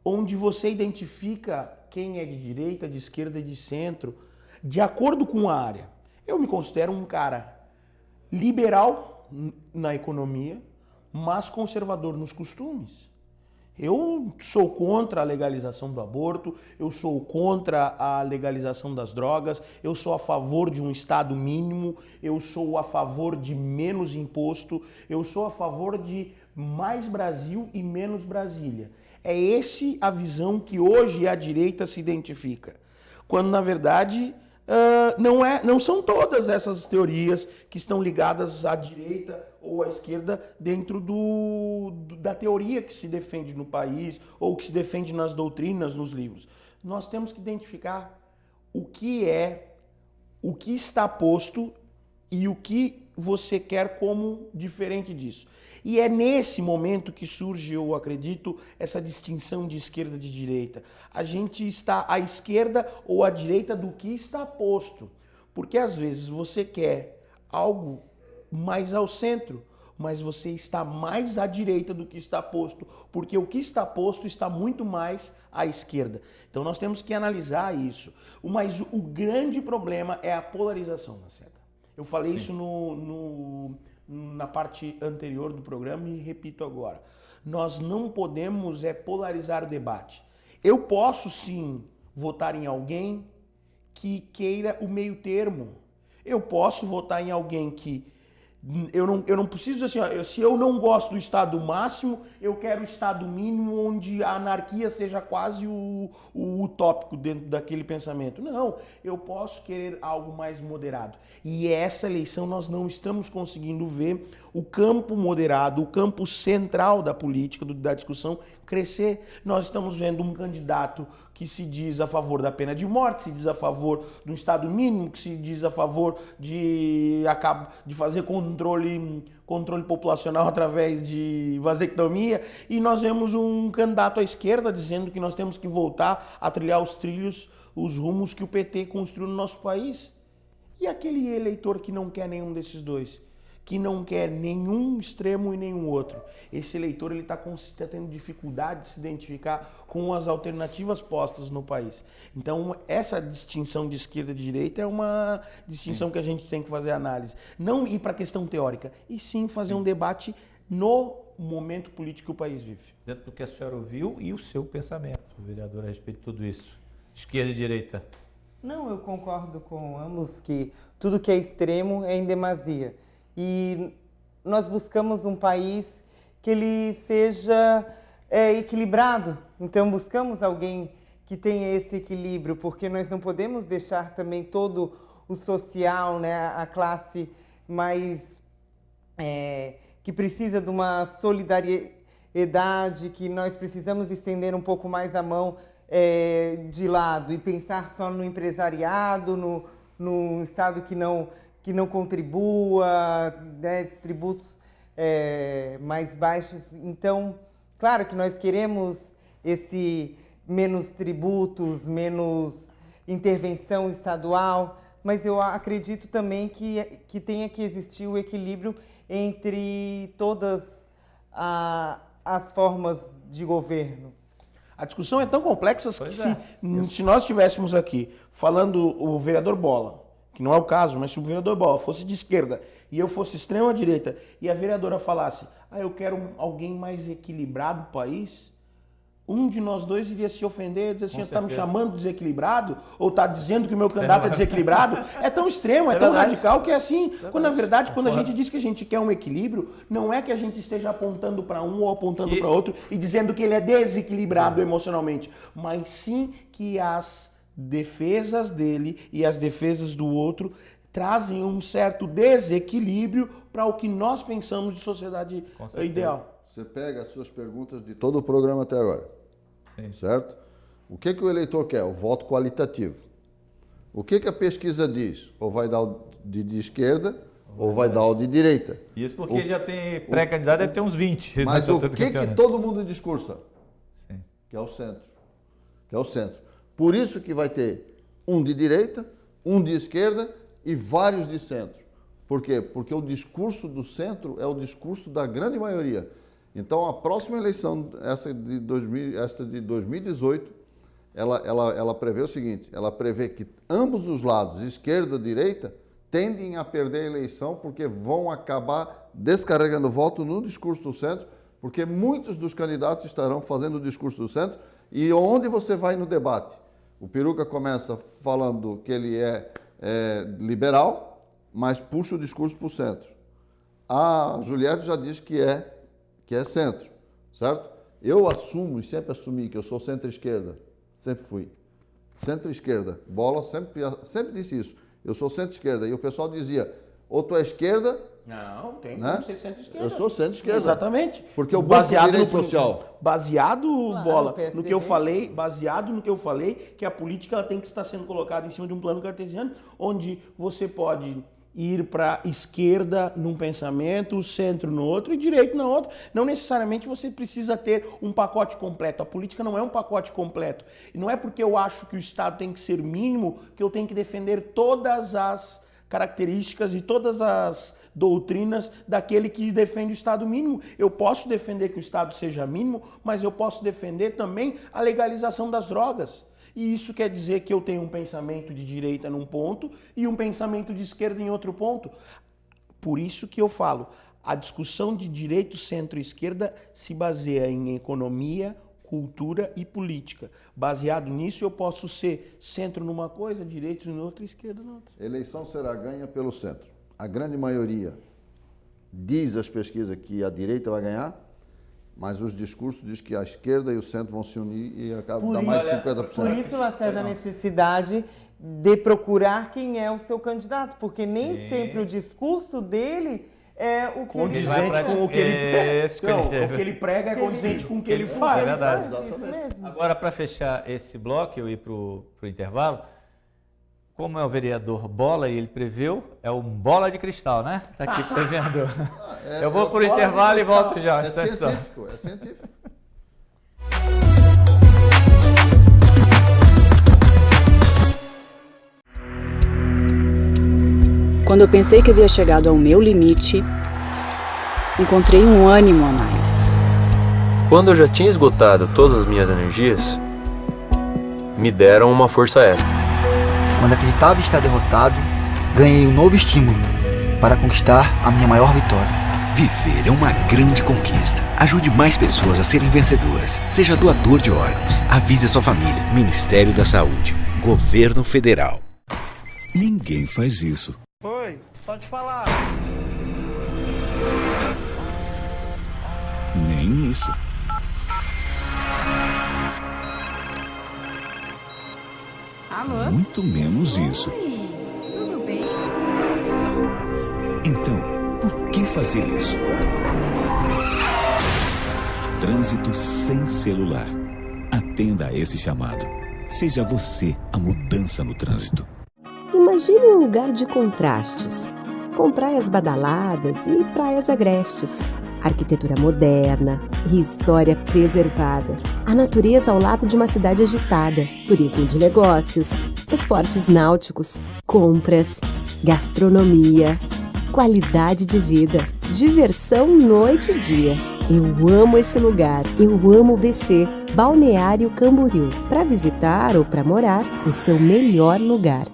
onde você identifica quem é de direita, de esquerda e de centro, de acordo com a área. Eu me considero um cara liberal na economia, mas conservador nos costumes. Eu sou contra a legalização do aborto, eu sou contra a legalização das drogas, eu sou a favor de um Estado mínimo, eu sou a favor de menos imposto, eu sou a favor de mais Brasil e menos Brasília. É essa a visão que hoje a direita se identifica. Quando, na verdade, não são todas essas teorias que estão ligadas à direita ou à esquerda dentro da teoria que se defende no país ou que se defende nas doutrinas, nos livros. Nós temos que identificar o que está posto e o que você quer como diferente disso. E é nesse momento que surge, eu acredito, essa distinção de esquerda e de direita. A gente está à esquerda ou à direita do que está posto. Porque às vezes você quer algo mais ao centro, mas você está mais à direita do que está posto, porque o que está posto está muito mais à esquerda. Então nós temos que analisar isso. Mas o grande problema é a polarização, Lacerda. Eu falei isso na parte anterior do programa e repito agora. Nós não podemos polarizar o debate. Eu posso sim votar em alguém que queira o meio termo. Eu posso votar em alguém que eu não preciso dizer assim, ó, se eu não gosto do Estado máximo, eu quero o Estado mínimo onde a anarquia seja quase o utópico dentro daquele pensamento. Não, eu posso querer algo mais moderado. E essa eleição nós não estamos conseguindo ver o campo moderado, o campo central da política, da discussão, crescer. Nós estamos vendo um candidato que se diz a favor da pena de morte, se diz a favor do Estado mínimo, que se diz a favor de fazer controle populacional através de vasectomia, e nós vemos um candidato à esquerda dizendo que nós temos que voltar a trilhar os rumos que o PT construiu no nosso país. E aquele eleitor que não quer nenhum desses dois, que não quer nenhum extremo e nenhum outro, esse eleitor ele está tendo dificuldade de se identificar com as alternativas postas no país. Então, essa distinção de esquerda e de direita é uma distinção que a gente tem que fazer análise. Não ir para a questão teórica, e sim fazer um debate no momento político que o país vive. Dentro do que a senhora ouviu e o seu pensamento, vereador, a respeito de tudo isso. Esquerda e direita. Não, eu concordo com ambos que tudo que é extremo é em demasia. E nós buscamos um país que ele seja equilibrado. Então buscamos alguém que tenha esse equilíbrio, porque nós não podemos deixar também todo o social, né, a classe mais que precisa de uma solidariedade, que nós precisamos estender um pouco mais a mão de lado e pensar só no empresariado, no Estado que não contribua, né, tributos mais baixos. Então, claro que nós queremos esse menos tributos, menos intervenção estadual, mas eu acredito também que tenha que existir o equilíbrio entre todas as formas de governo. A discussão é tão complexa que se nós estivéssemos aqui falando o vereador Bola, que não é o caso, mas se o vereador Bola fosse de esquerda e eu fosse extrema-direita e a vereadora falasse, eu quero alguém mais equilibrado no país, um de nós dois iria se ofender e dizer assim, está me chamando de desequilibrado? Ou está dizendo que o meu candidato é desequilibrado? É tão extremo, é tão radical que é assim. Quando, na verdade, quando a gente diz que a gente quer um equilíbrio, não é que a gente esteja apontando para um ou apontando para outro e dizendo que ele é desequilibrado emocionalmente, mas sim que as defesas dele e as defesas do outro trazem um certo desequilíbrio para o que nós pensamos de sociedade ideal. Você pega as suas perguntas de todo o programa até agora. Sim. Certo? O que o eleitor quer? O voto qualitativo. O que a pesquisa diz? Ou vai dar o de esquerda, ou vai dar o de direita. Isso porque já tem pré-candidato, deve ter uns 20. Mas o que todo mundo discursa? Sim. Que é o centro. Que é o centro. Por isso que vai ter um de direita, um de esquerda e vários de centro. Por quê? Porque o discurso do centro é o discurso da grande maioria. Então, a próxima eleição, esta de 2018, ela prevê o seguinte, ela prevê que ambos os lados, esquerda e direita, tendem a perder a eleição porque vão acabar descarregando voto no discurso do centro, porque muitos dos candidatos estarão fazendo o discurso do centro e onde você vai no debate? O Peruca começa falando que ele é liberal, mas puxa o discurso para o centro. A Juliette já diz que é centro, certo? Eu assumo e sempre assumi que eu sou centro-esquerda, sempre fui. Centro-esquerda, Bola sempre disse isso, eu sou centro-esquerda. E o pessoal dizia, ou tu é esquerda... Não, tem como ser centro-esquerda. Eu sou centro-esquerda. Exatamente. Porque eu baseado no social. Baseado, Bola, no que eu falei, baseado no que eu falei, que a política ela tem que estar sendo colocada em cima de um plano cartesiano, onde você pode ir para a esquerda num pensamento, o centro no outro e direito na outra. Não necessariamente você precisa ter um pacote completo. A política não é um pacote completo. E não é porque eu acho que o Estado tem que ser mínimo que eu tenho que defender todas as características e todas as doutrinas daquele que defende o Estado mínimo. Eu posso defender que o Estado seja mínimo, mas eu posso defender também a legalização das drogas. E isso quer dizer que eu tenho um pensamento de direita num ponto e um pensamento de esquerda em outro ponto. Por isso que eu falo, a discussão de direito, centro e esquerda se baseia em economia, cultura e política. Baseado nisso, eu posso ser centro numa coisa, direito em outra e esquerda em outra. A eleição será ganha pelo centro. A grande maioria diz as pesquisas que a direita vai ganhar, mas os discursos dizem que a esquerda e o centro vão se unir e acabam dar mais de 50%. Por isso, Lacerda, a necessidade de procurar quem é o seu candidato, porque nem sempre o discurso dele é o que condizente com o que ele prega. O que ele prega é condizente com o que ele faz. É verdade. Isso mesmo. Agora, para fechar esse bloco, eu ir para o intervalo, como é o vereador Bola e ele preveu, é um bola de cristal, né? Está aqui prevendo. Eu vou para o intervalo e volto já. É científico, é científico. Quando eu pensei que havia chegado ao meu limite, encontrei um ânimo a mais. Quando eu já tinha esgotado todas as minhas energias, me deram uma força extra. Quando acreditava estar derrotado, ganhei um novo estímulo para conquistar a minha maior vitória. Viver é uma grande conquista. Ajude mais pessoas a serem vencedoras. Seja doador de órgãos. Avise sua família. Ministério da Saúde. Governo Federal. Ninguém faz isso. Oi, pode falar. Nem isso. Alô? Muito menos isso. Oi, tudo bem? Então, por que fazer isso? Trânsito sem celular. Atenda a esse chamado. Seja você a mudança no trânsito. Imagine um lugar de contrastes, com praias badaladas e praias agrestes. Arquitetura moderna e história preservada. A natureza ao lado de uma cidade agitada. Turismo de negócios, esportes náuticos, compras, gastronomia, qualidade de vida, diversão noite e dia. Eu amo esse lugar, eu amo o BC, Balneário Camboriú. Para visitar ou para morar, o seu melhor lugar.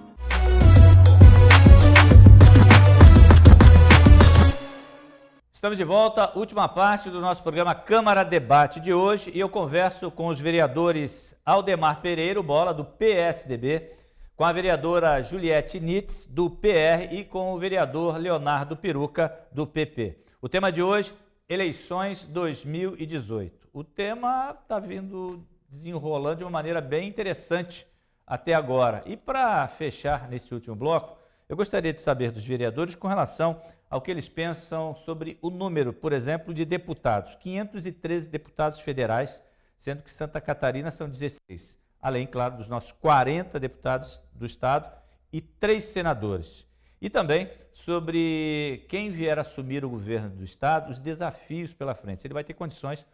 Estamos de volta, última parte do nosso programa Câmara Debate de hoje, e eu converso com os vereadores Aldemar Pereira, o Bola, do PSDB, com a vereadora Juliette Nitz, do PR, e com o vereador Leonardo Peruca, do PP. O tema de hoje, eleições 2018. O tema está vindo desenrolando de uma maneira bem interessante até agora. E para fechar nesse último bloco, eu gostaria de saber dos vereadores com relação ao que eles pensam sobre o número, por exemplo, de deputados. 513 deputados federais, sendo que Santa Catarina são 16. Além, claro, dos nossos 40 deputados do Estado e 3 senadores. E também sobre quem vier assumir o governo do Estado, os desafios pela frente. Se ele vai ter condições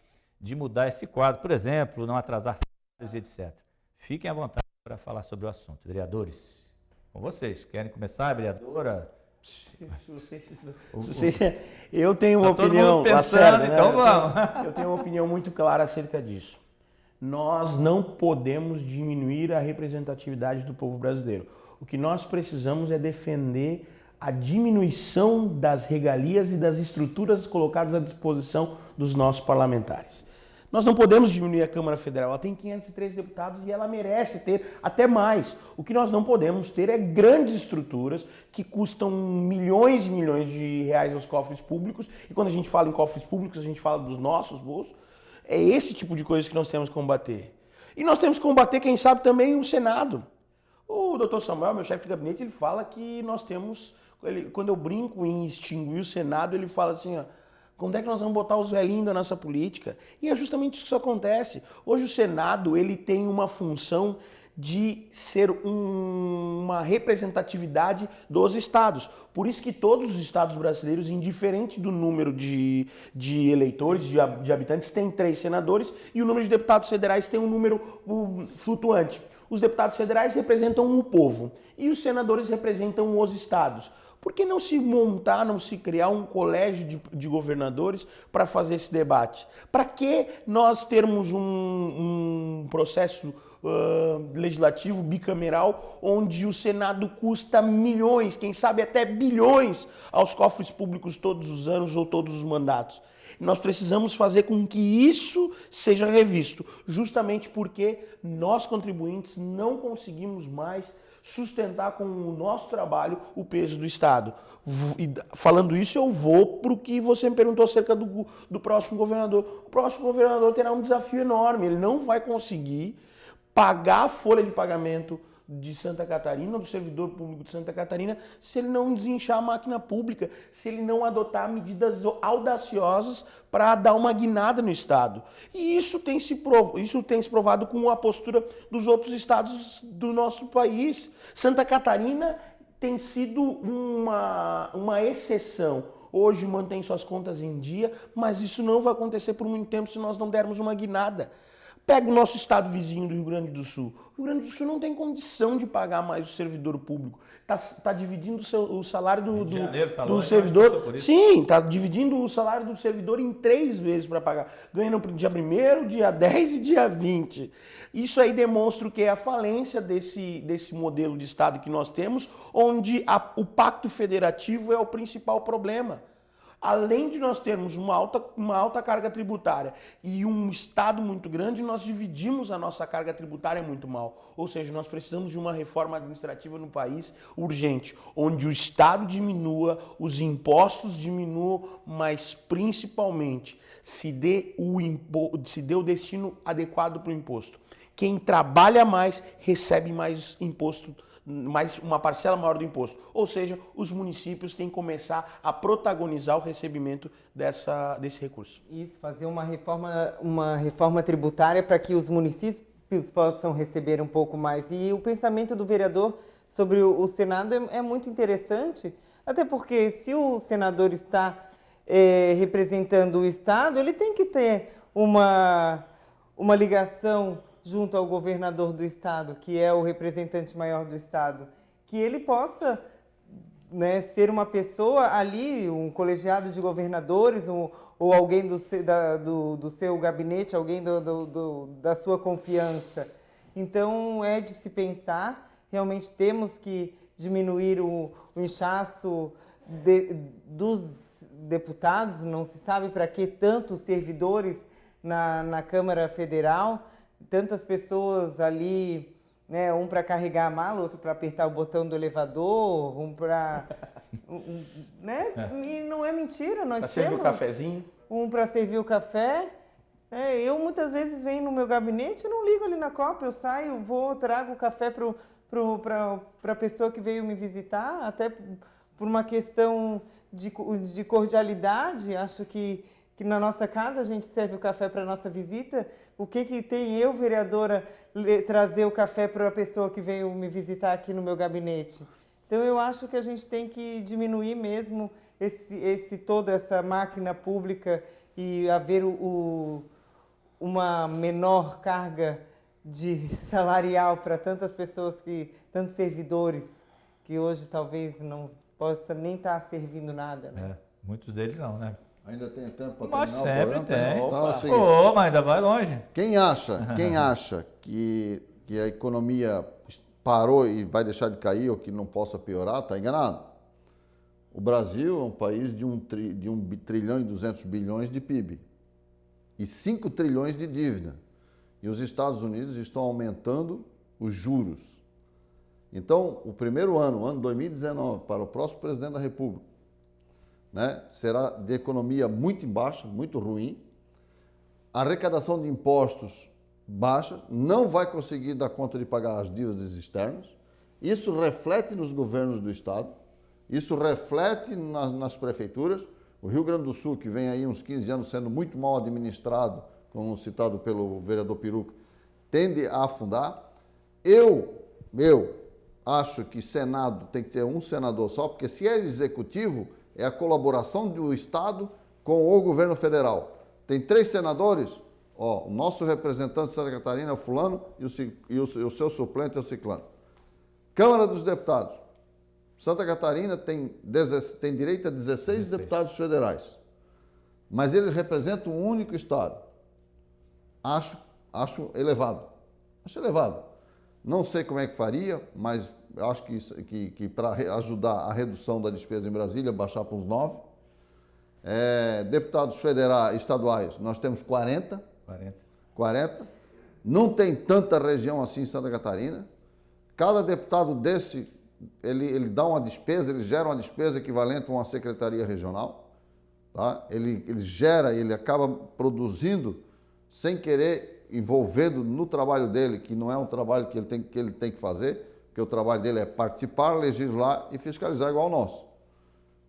de mudar esse quadro, por exemplo, não atrasar salários, etc. Fiquem à vontade para falar sobre o assunto. Vereadores, com vocês. Querem começar, vereadora? Eu tenho uma opinião, pensando, então vamos. Eu tenho uma opinião muito clara acerca disso. Nós não podemos diminuir a representatividade do povo brasileiro. O que nós precisamos é defender a diminuição das regalias e das estruturas colocadas à disposição dos nossos parlamentares. Nós não podemos diminuir a Câmara Federal, ela tem 503 deputados e ela merece ter até mais. O que nós não podemos ter é grandes estruturas que custam milhões e milhões de reais aos cofres públicos, e quando a gente fala em cofres públicos, a gente fala dos nossos bolsos. É esse tipo de coisa que nós temos que combater. E nós temos que combater, quem sabe, também o Senado. O doutor Samuel, meu chefe de gabinete, ele fala que nós temos... quando eu brinco em extinguir o Senado, ele fala assim, ó, quando é que nós vamos botar os velhinhos da nossa política? E é justamente isso que acontece. Hoje o Senado, ele tem uma função de ser uma representatividade dos estados. Por isso que todos os estados brasileiros, indiferente do número de eleitores, de habitantes, têm 3 senadores, e o número de deputados federais tem um número flutuante. Os deputados federais representam o povo e os senadores representam os estados. Por que não se montar, não se criar um colégio de governadores para fazer esse debate? Para que nós termos um processo legislativo bicameral onde o Senado custa milhões, quem sabe até bilhões aos cofres públicos todos os anos ou todos os mandatos? Nós precisamos fazer com que isso seja revisto, justamente porque nós, contribuintes, não conseguimos mais sustentar com o nosso trabalho o peso do Estado. E falando isso, eu vou para o que você me perguntou acerca do próximo governador. O próximo governador terá um desafio enorme, ele não vai conseguir pagar a folha de pagamento de Santa Catarina, do servidor público de Santa Catarina, se ele não desinchar a máquina pública, se ele não adotar medidas audaciosas para dar uma guinada no Estado. E isso tem se provado com a postura dos outros estados do nosso país. Santa Catarina tem sido uma exceção. Hoje mantém suas contas em dia, mas isso não vai acontecer por muito tempo se nós não dermos uma guinada. Pega o nosso estado vizinho do Rio Grande do Sul. O Rio Grande do Sul não tem condição de pagar mais o servidor público. Está dividindo o salário do servidor. Sim, está dividindo o salário do servidor em 3 vezes para pagar. Ganha no dia 1º, dia 10 e dia 20. Isso aí demonstra o que é a falência desse modelo de Estado que nós temos, onde o pacto federativo é o principal problema. Além de nós termos uma alta carga tributária e um Estado muito grande, nós dividimos a nossa carga tributária muito mal. Ou seja, nós precisamos de uma reforma administrativa no país urgente, onde o Estado diminua, os impostos diminuam, mas principalmente se dê o destino adequado para o imposto. Quem trabalha mais recebe mais imposto, mais uma parcela maior do imposto. Ou seja, os municípios têm que começar a protagonizar o recebimento desse recurso. Isso, fazer uma reforma tributária para que os municípios possam receber um pouco mais. E o pensamento do vereador sobre o Senado é muito interessante, até porque se o senador está representando o Estado, ele tem que ter uma ligação junto ao governador do Estado, que é o representante maior do Estado, que ele possa, né, ser uma pessoa ali, um colegiado de governadores, ou alguém do seu gabinete, alguém da sua confiança. Então, é de se pensar, realmente temos que diminuir o inchaço dos deputados, não se sabe para que tantos servidores na Câmara Federal, tantas pessoas ali, né, um para carregar a mala, outro para apertar o botão do elevador, um para... né? E não é mentira, nós temos... Para servir o cafezinho? Um para servir o café. Eu muitas vezes venho no meu gabinete e não ligo ali na copa, eu saio, trago o café para a pessoa que veio me visitar, até por uma questão de cordialidade. Acho que na nossa casa a gente serve o café para a nossa visita. O que tem eu, vereadora, trazer o café para a pessoa que veio me visitar aqui no meu gabinete? Então eu acho que a gente tem que diminuir mesmo toda essa máquina pública e haver uma menor carga salarial para tantas pessoas, tantos servidores, que hoje talvez não possa nem estar servindo nada. Né? Muitos deles não, né? Ainda tem tempo para mas terminar o programa? Sempre tem. Mas ainda vai longe. Quem acha que a economia parou e vai deixar de cair ou que não possa piorar, está enganado. O Brasil é um país de 1 trilhão e 200 bilhões de PIB e 5 trilhões de dívida. E os Estados Unidos estão aumentando os juros. Então, o primeiro ano 2019, para o próximo presidente da República, né, será de economia muito baixa, muito ruim. A arrecadação de impostos baixa, não vai conseguir dar conta de pagar as dívidas externas. Isso reflete nos governos do Estado, isso reflete nas prefeituras. O Rio Grande do Sul, que vem aí uns 15 anos sendo muito mal administrado, como citado pelo vereador Peruca, tende a afundar. Eu acho que Senado tem que ter um senador só, porque se é executivo, é a colaboração do Estado com o governo federal. Tem 3 senadores, o nosso representante de Santa Catarina é o fulano e o seu suplente é o ciclano. Câmara dos Deputados. Santa Catarina tem direito a 16 deputados federais, mas eles representam um único estado. Acho elevado. Acho elevado. Não sei como é que faria, mas acho que para ajudar a redução da despesa em Brasília, baixar para uns 9. Deputados estaduais, nós temos 40. Não tem tanta região assim em Santa Catarina. Cada deputado desse, ele dá uma despesa, ele gera uma despesa equivalente a uma secretaria regional. Tá? Ele acaba produzindo sem querer, envolvendo no trabalho dele, que não é um trabalho que ele tem que fazer, porque o trabalho dele é participar, legislar e fiscalizar igual ao nosso.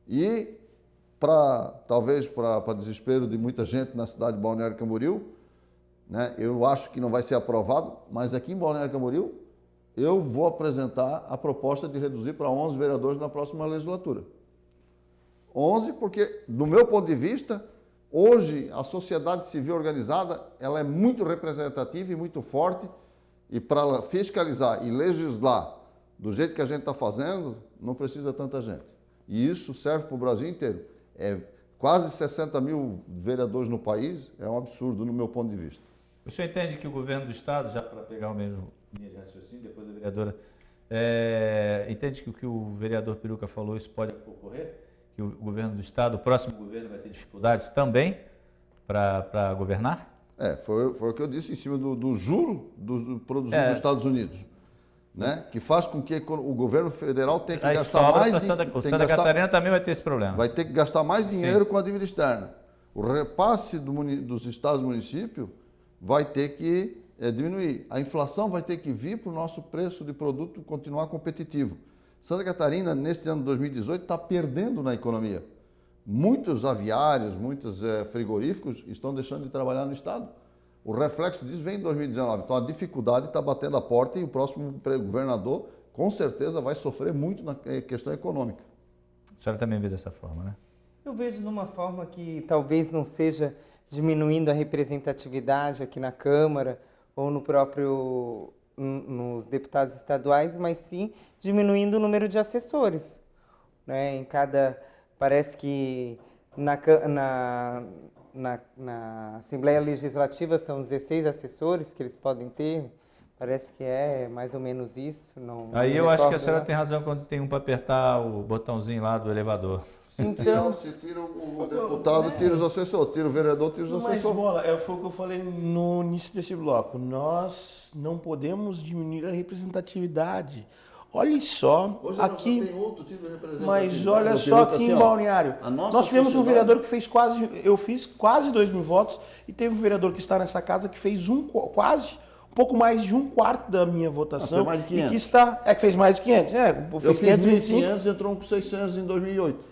E, talvez para desespero de muita gente na cidade de Balneário Camboriú, né, eu acho que não vai ser aprovado, mas aqui em Balneário Camboriú, eu vou apresentar a proposta de reduzir para 11 vereadores na próxima legislatura. 11 porque, do meu ponto de vista, hoje a sociedade civil organizada ela é muito representativa e muito forte, e para fiscalizar e legislar do jeito que a gente está fazendo, não precisa tanta gente. E isso serve para o Brasil inteiro. Quase 60 mil vereadores no país, é um absurdo no meu ponto de vista. O senhor entende que o governo do Estado, já para pegar o mesmo linha de raciocínio, depois a vereadora, entende que o que o vereador Peruca falou, isso pode ocorrer? Que o governo do Estado, o próximo governo vai ter dificuldades também para governar? Foi o que eu disse em cima do juro produzido nos Estados Unidos, né? Que faz com que o governo federal tenha que gastar mais dinheiro. Santa Catarina também vai ter esse problema. Vai ter que gastar mais dinheiro com a dívida externa. O repasse dos estados e municípios vai ter que diminuir. A inflação vai ter que vir para o nosso preço de produto continuar competitivo. Santa Catarina, neste ano de 2018, está perdendo na economia. Muitos aviários, muitos frigoríficos estão deixando de trabalhar no Estado. O reflexo disso vem em 2019. Então, a dificuldade está batendo a porta e o próximo governador, com certeza, vai sofrer muito na questão econômica. A senhora também vê dessa forma, né? Eu vejo de uma forma que talvez não seja diminuindo a representatividade aqui na Câmara ou nos deputados estaduais, mas sim diminuindo o número de assessores, né? Parece que na Assembleia Legislativa são 16 assessores que eles podem ter. Parece que é mais ou menos isso. Aí eu acho que a senhora tem razão quando tem um para apertar o botãozinho lá do elevador. Então, se tira o deputado, tira os assessores, tira o vereador, tira os assessores. Mas, Bola, foi o que eu falei no início desse bloco. Nós não podemos diminuir a representatividade. Olha só, hoje aqui, tem outro tipo de representatividade. mas olha só aqui em Balneário, nós tivemos um vereador que fez eu fiz quase 2.000 votos, e teve um vereador que está nessa casa que fez um pouco mais de 1/4 da minha votação. Fez mais de 500. E que está, que fez mais de 500, fez 525. Entrou com 600 em 2008.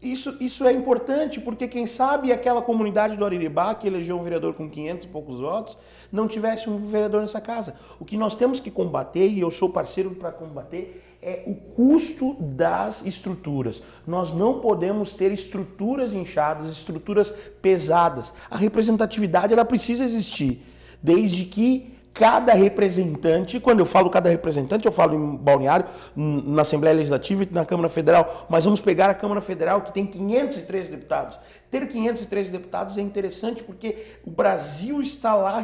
Isso é importante, porque quem sabe aquela comunidade do Ariribá, que elegeu um vereador com 500 e poucos votos, não tivesse um vereador nessa casa. O que nós temos que combater, e eu sou parceiro para combater, é o custo das estruturas. Nós não podemos ter estruturas inchadas, estruturas pesadas. A representatividade, ela precisa existir, desde que cada representante, quando eu falo cada representante, eu falo em Balneário, na Assembleia Legislativa e na Câmara Federal, mas vamos pegar a Câmara Federal, que tem 513 deputados. Ter 513 deputados é interessante porque o Brasil está lá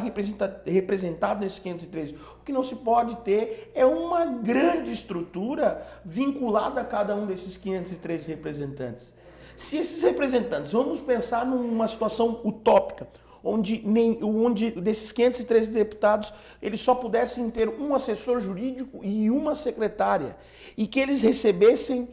representado nesses 513. O que não se pode ter é uma grande estrutura vinculada a cada um desses 513 representantes. Se esses representantes, vamos pensar numa situação utópica, onde desses 513 deputados, eles só pudessem ter um assessor jurídico e uma secretária, e que eles recebessem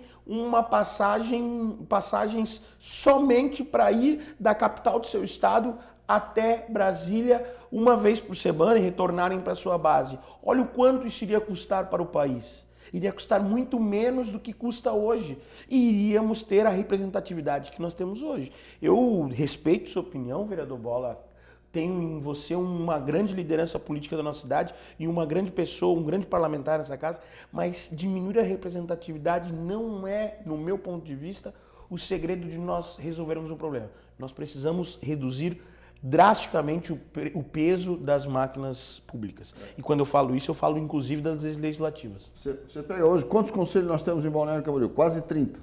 passagens somente para ir da capital do seu estado até Brasília uma vez por semana e retornarem para sua base. Olha o quanto isso iria custar para o país. Iria custar muito menos do que custa hoje. E iríamos ter a representatividade que nós temos hoje. Eu respeito sua opinião, vereador Bola. Tenho em você uma grande liderança política da nossa cidade e uma grande pessoa, um grande parlamentar nessa casa, mas diminuir a representatividade não é, no meu ponto de vista, o segredo de nós resolvermos um problema. Nós precisamos reduzir drasticamente o peso das máquinas públicas. E quando eu falo isso, eu falo inclusive das legislativas. Você pega hoje, quantos conselhos nós temos em Balneário Camboriú? Quase 30.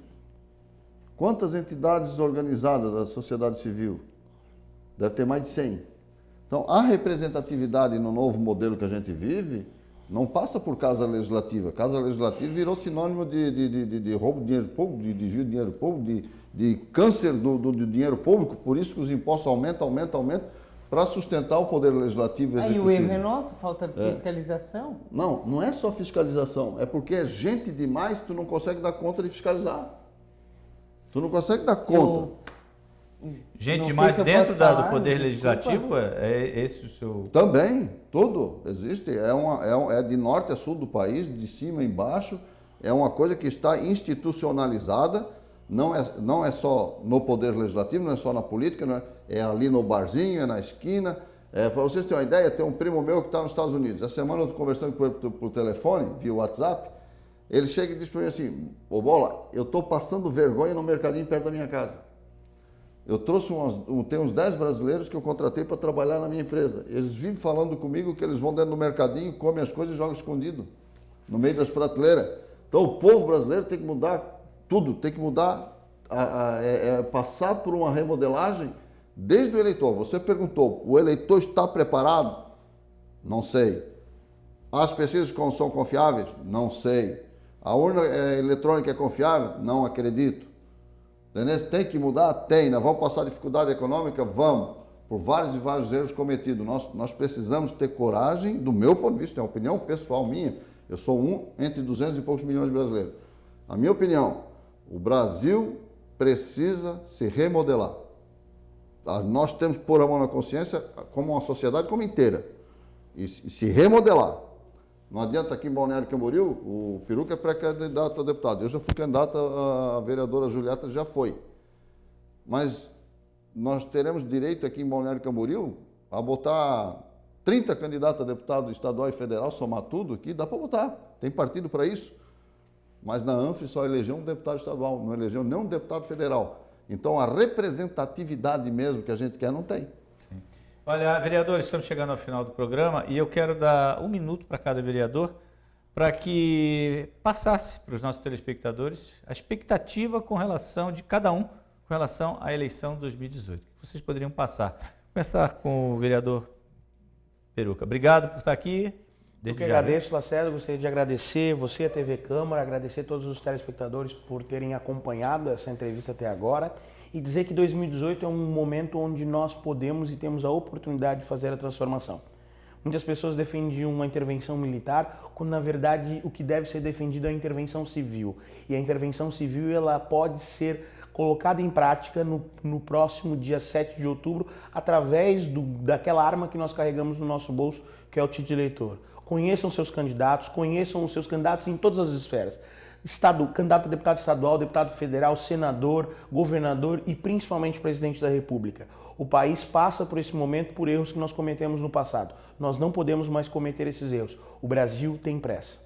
Quantas entidades organizadas da sociedade civil? Deve ter mais de 100. Então, a representatividade no novo modelo que a gente vive não passa por casa legislativa. Casa legislativa virou sinônimo de roubo de dinheiro público, de desvio de dinheiro público, de câncer do dinheiro público. Por isso que os impostos aumentam, para sustentar o poder legislativo e executivo. Aí o erro é nosso, falta de fiscalização? Não é só fiscalização, é porque é gente demais, tu não consegue dar conta de fiscalizar. Tu não consegue dar conta. Gente demais dentro do Poder Legislativo, é esse o seu... Também, tudo existe. É de norte a sul do país, de cima a embaixo. É uma coisa que está institucionalizada. Não é só no Poder Legislativo, não é só na política, é ali no barzinho, é na esquina. Para vocês terem uma ideia, tem um primo meu que está nos Estados Unidos. Essa semana eu estou conversando com ele por telefone, via WhatsApp. Ele chega e diz para mim assim: ô Bola, eu estou passando vergonha no mercadinho perto da minha casa. Eu trouxe tem uns 10 brasileiros que eu contratei para trabalhar na minha empresa. Eles vivem falando comigo que eles vão dentro do mercadinho, comem as coisas e jogam escondido, no meio das prateleiras. Então o povo brasileiro tem que mudar tudo, tem que mudar, passar por uma remodelagem desde o eleitor. Você perguntou, o eleitor está preparado? Não sei. As pesquisas são confiáveis? Não sei. A urna eletrônica é confiável? Não acredito. Tem que mudar? Tem. Nós vamos passar dificuldade econômica? Vamos. Por vários e vários erros cometidos. Nós precisamos ter coragem, do meu ponto de vista, é uma opinião pessoal minha. Eu sou um entre 200 e poucos milhões de brasileiros. A minha opinião, o Brasil precisa se remodelar. Nós temos que pôr a mão na consciência como uma sociedade como inteira. E se remodelar. Não adianta aqui em Balneário Camboriú, o Firuca é pré-candidato a deputado. Eu já fui candidato, a vereadora Julieta já foi. Mas nós teremos direito aqui em Balneário Camboriú a botar 30 candidatos a deputado estadual e federal, somar tudo aqui, dá para botar. Tem partido para isso. Mas na ANFRE só elegeu um deputado estadual, não elegeu nenhum deputado federal. Então a representatividade mesmo que a gente quer não tem. Sim. Olha, vereadores, estamos chegando ao final do programa e eu quero dar 1 minuto para cada vereador para que passasse para os nossos telespectadores a expectativa com relação de cada um com relação à eleição de 2018. vocês poderiam passar. Começar com o vereador Peruca. Obrigado por estar aqui. Eu que agradeço, Lacerda, gostaria de agradecer você, a TV Câmara, agradecer todos os telespectadores por terem acompanhado essa entrevista até agora e dizer que 2018 é um momento onde nós podemos e temos a oportunidade de fazer a transformação. Muitas pessoas defendiam uma intervenção militar, quando na verdade o que deve ser defendido é a intervenção civil. E a intervenção civil ela pode ser colocada em prática no próximo dia 7 de outubro, através daquela arma que nós carregamos no nosso bolso, que é o título de eleitor. Conheçam seus candidatos em todas as esferas. Candidato a deputado estadual, deputado federal, senador, governador e principalmente presidente da República. O país passa por esse momento por erros que nós cometemos no passado. Nós não podemos mais cometer esses erros. O Brasil tem pressa.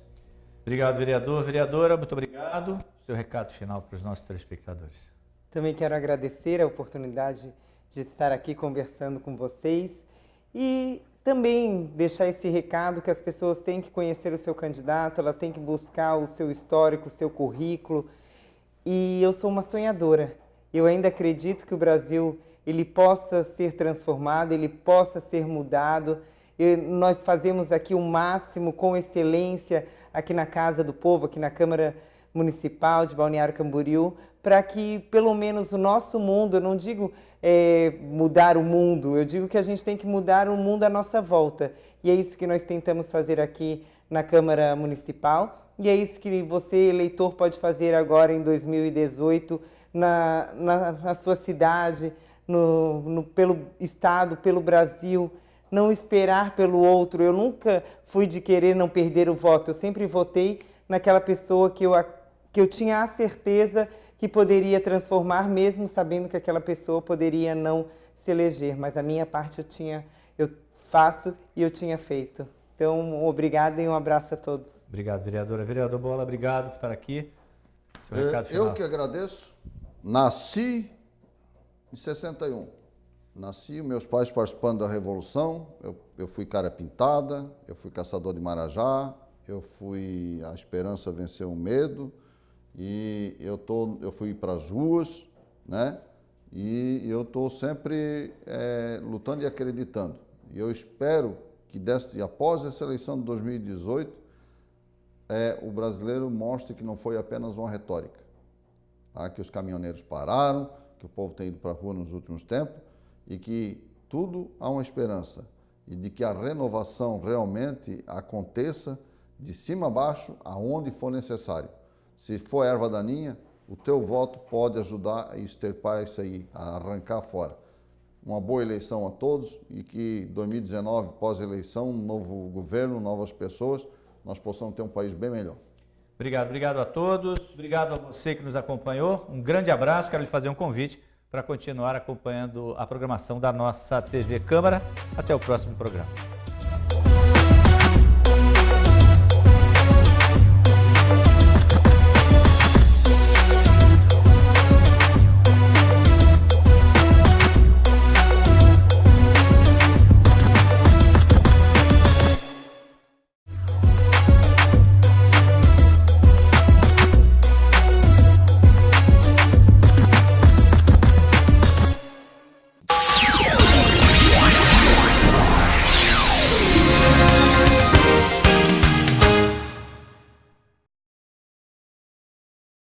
Obrigado, vereador. Vereadora, muito obrigado. Seu recado final para os nossos telespectadores. Também quero agradecer a oportunidade de estar aqui conversando com vocês e também deixar esse recado que as pessoas têm que conhecer o seu candidato, ela tem que buscar o seu histórico, o seu currículo. E eu sou uma sonhadora. Eu ainda acredito que o Brasil ele possa ser transformado, ele possa ser mudado. Nós fazemos aqui o máximo com excelência aqui na Casa do Povo, aqui na Câmara Municipal de Balneário Camboriú, para que pelo menos o nosso mundo, eu não digo mudar o mundo, eu digo que a gente tem que mudar o mundo à nossa volta. E é isso que nós tentamos fazer aqui na Câmara Municipal e é isso que você, eleitor, pode fazer agora em 2018 na sua cidade, pelo Estado, pelo Brasil. Não esperar pelo outro. Eu nunca fui de querer não perder o voto, eu sempre votei naquela pessoa que eu tinha a certeza que poderia transformar, mesmo sabendo que aquela pessoa poderia não se eleger. Mas a minha parte eu faço e eu tinha feito. Então, obrigado e um abraço a todos. Obrigado, vereadora. Vereador Bola, obrigado por estar aqui. Seu recado final. Eu que agradeço. Nasci em 61. Nasci, meus pais participando da Revolução. Eu fui cara pintada, eu fui caçador de marajá, eu fui a esperança venceu o medo. E eu fui para as ruas, né? E eu estou sempre lutando e acreditando. E eu espero que após essa eleição de 2018, o brasileiro mostre que não foi apenas uma retórica. Tá? Que os caminhoneiros pararam, que o povo tem ido para a rua nos últimos tempos e que tudo há uma esperança. E de que a renovação realmente aconteça de cima a baixo, aonde for necessário. Se for erva daninha, o teu voto pode ajudar a extirpar isso aí, a arrancar fora. Uma boa eleição a todos e que 2019, pós-eleição, um novo governo, novas pessoas, nós possamos ter um país bem melhor. Obrigado a todos, obrigado a você que nos acompanhou, um grande abraço, quero lhe fazer um convite para continuar acompanhando a programação da nossa TV Câmara. Até o próximo programa.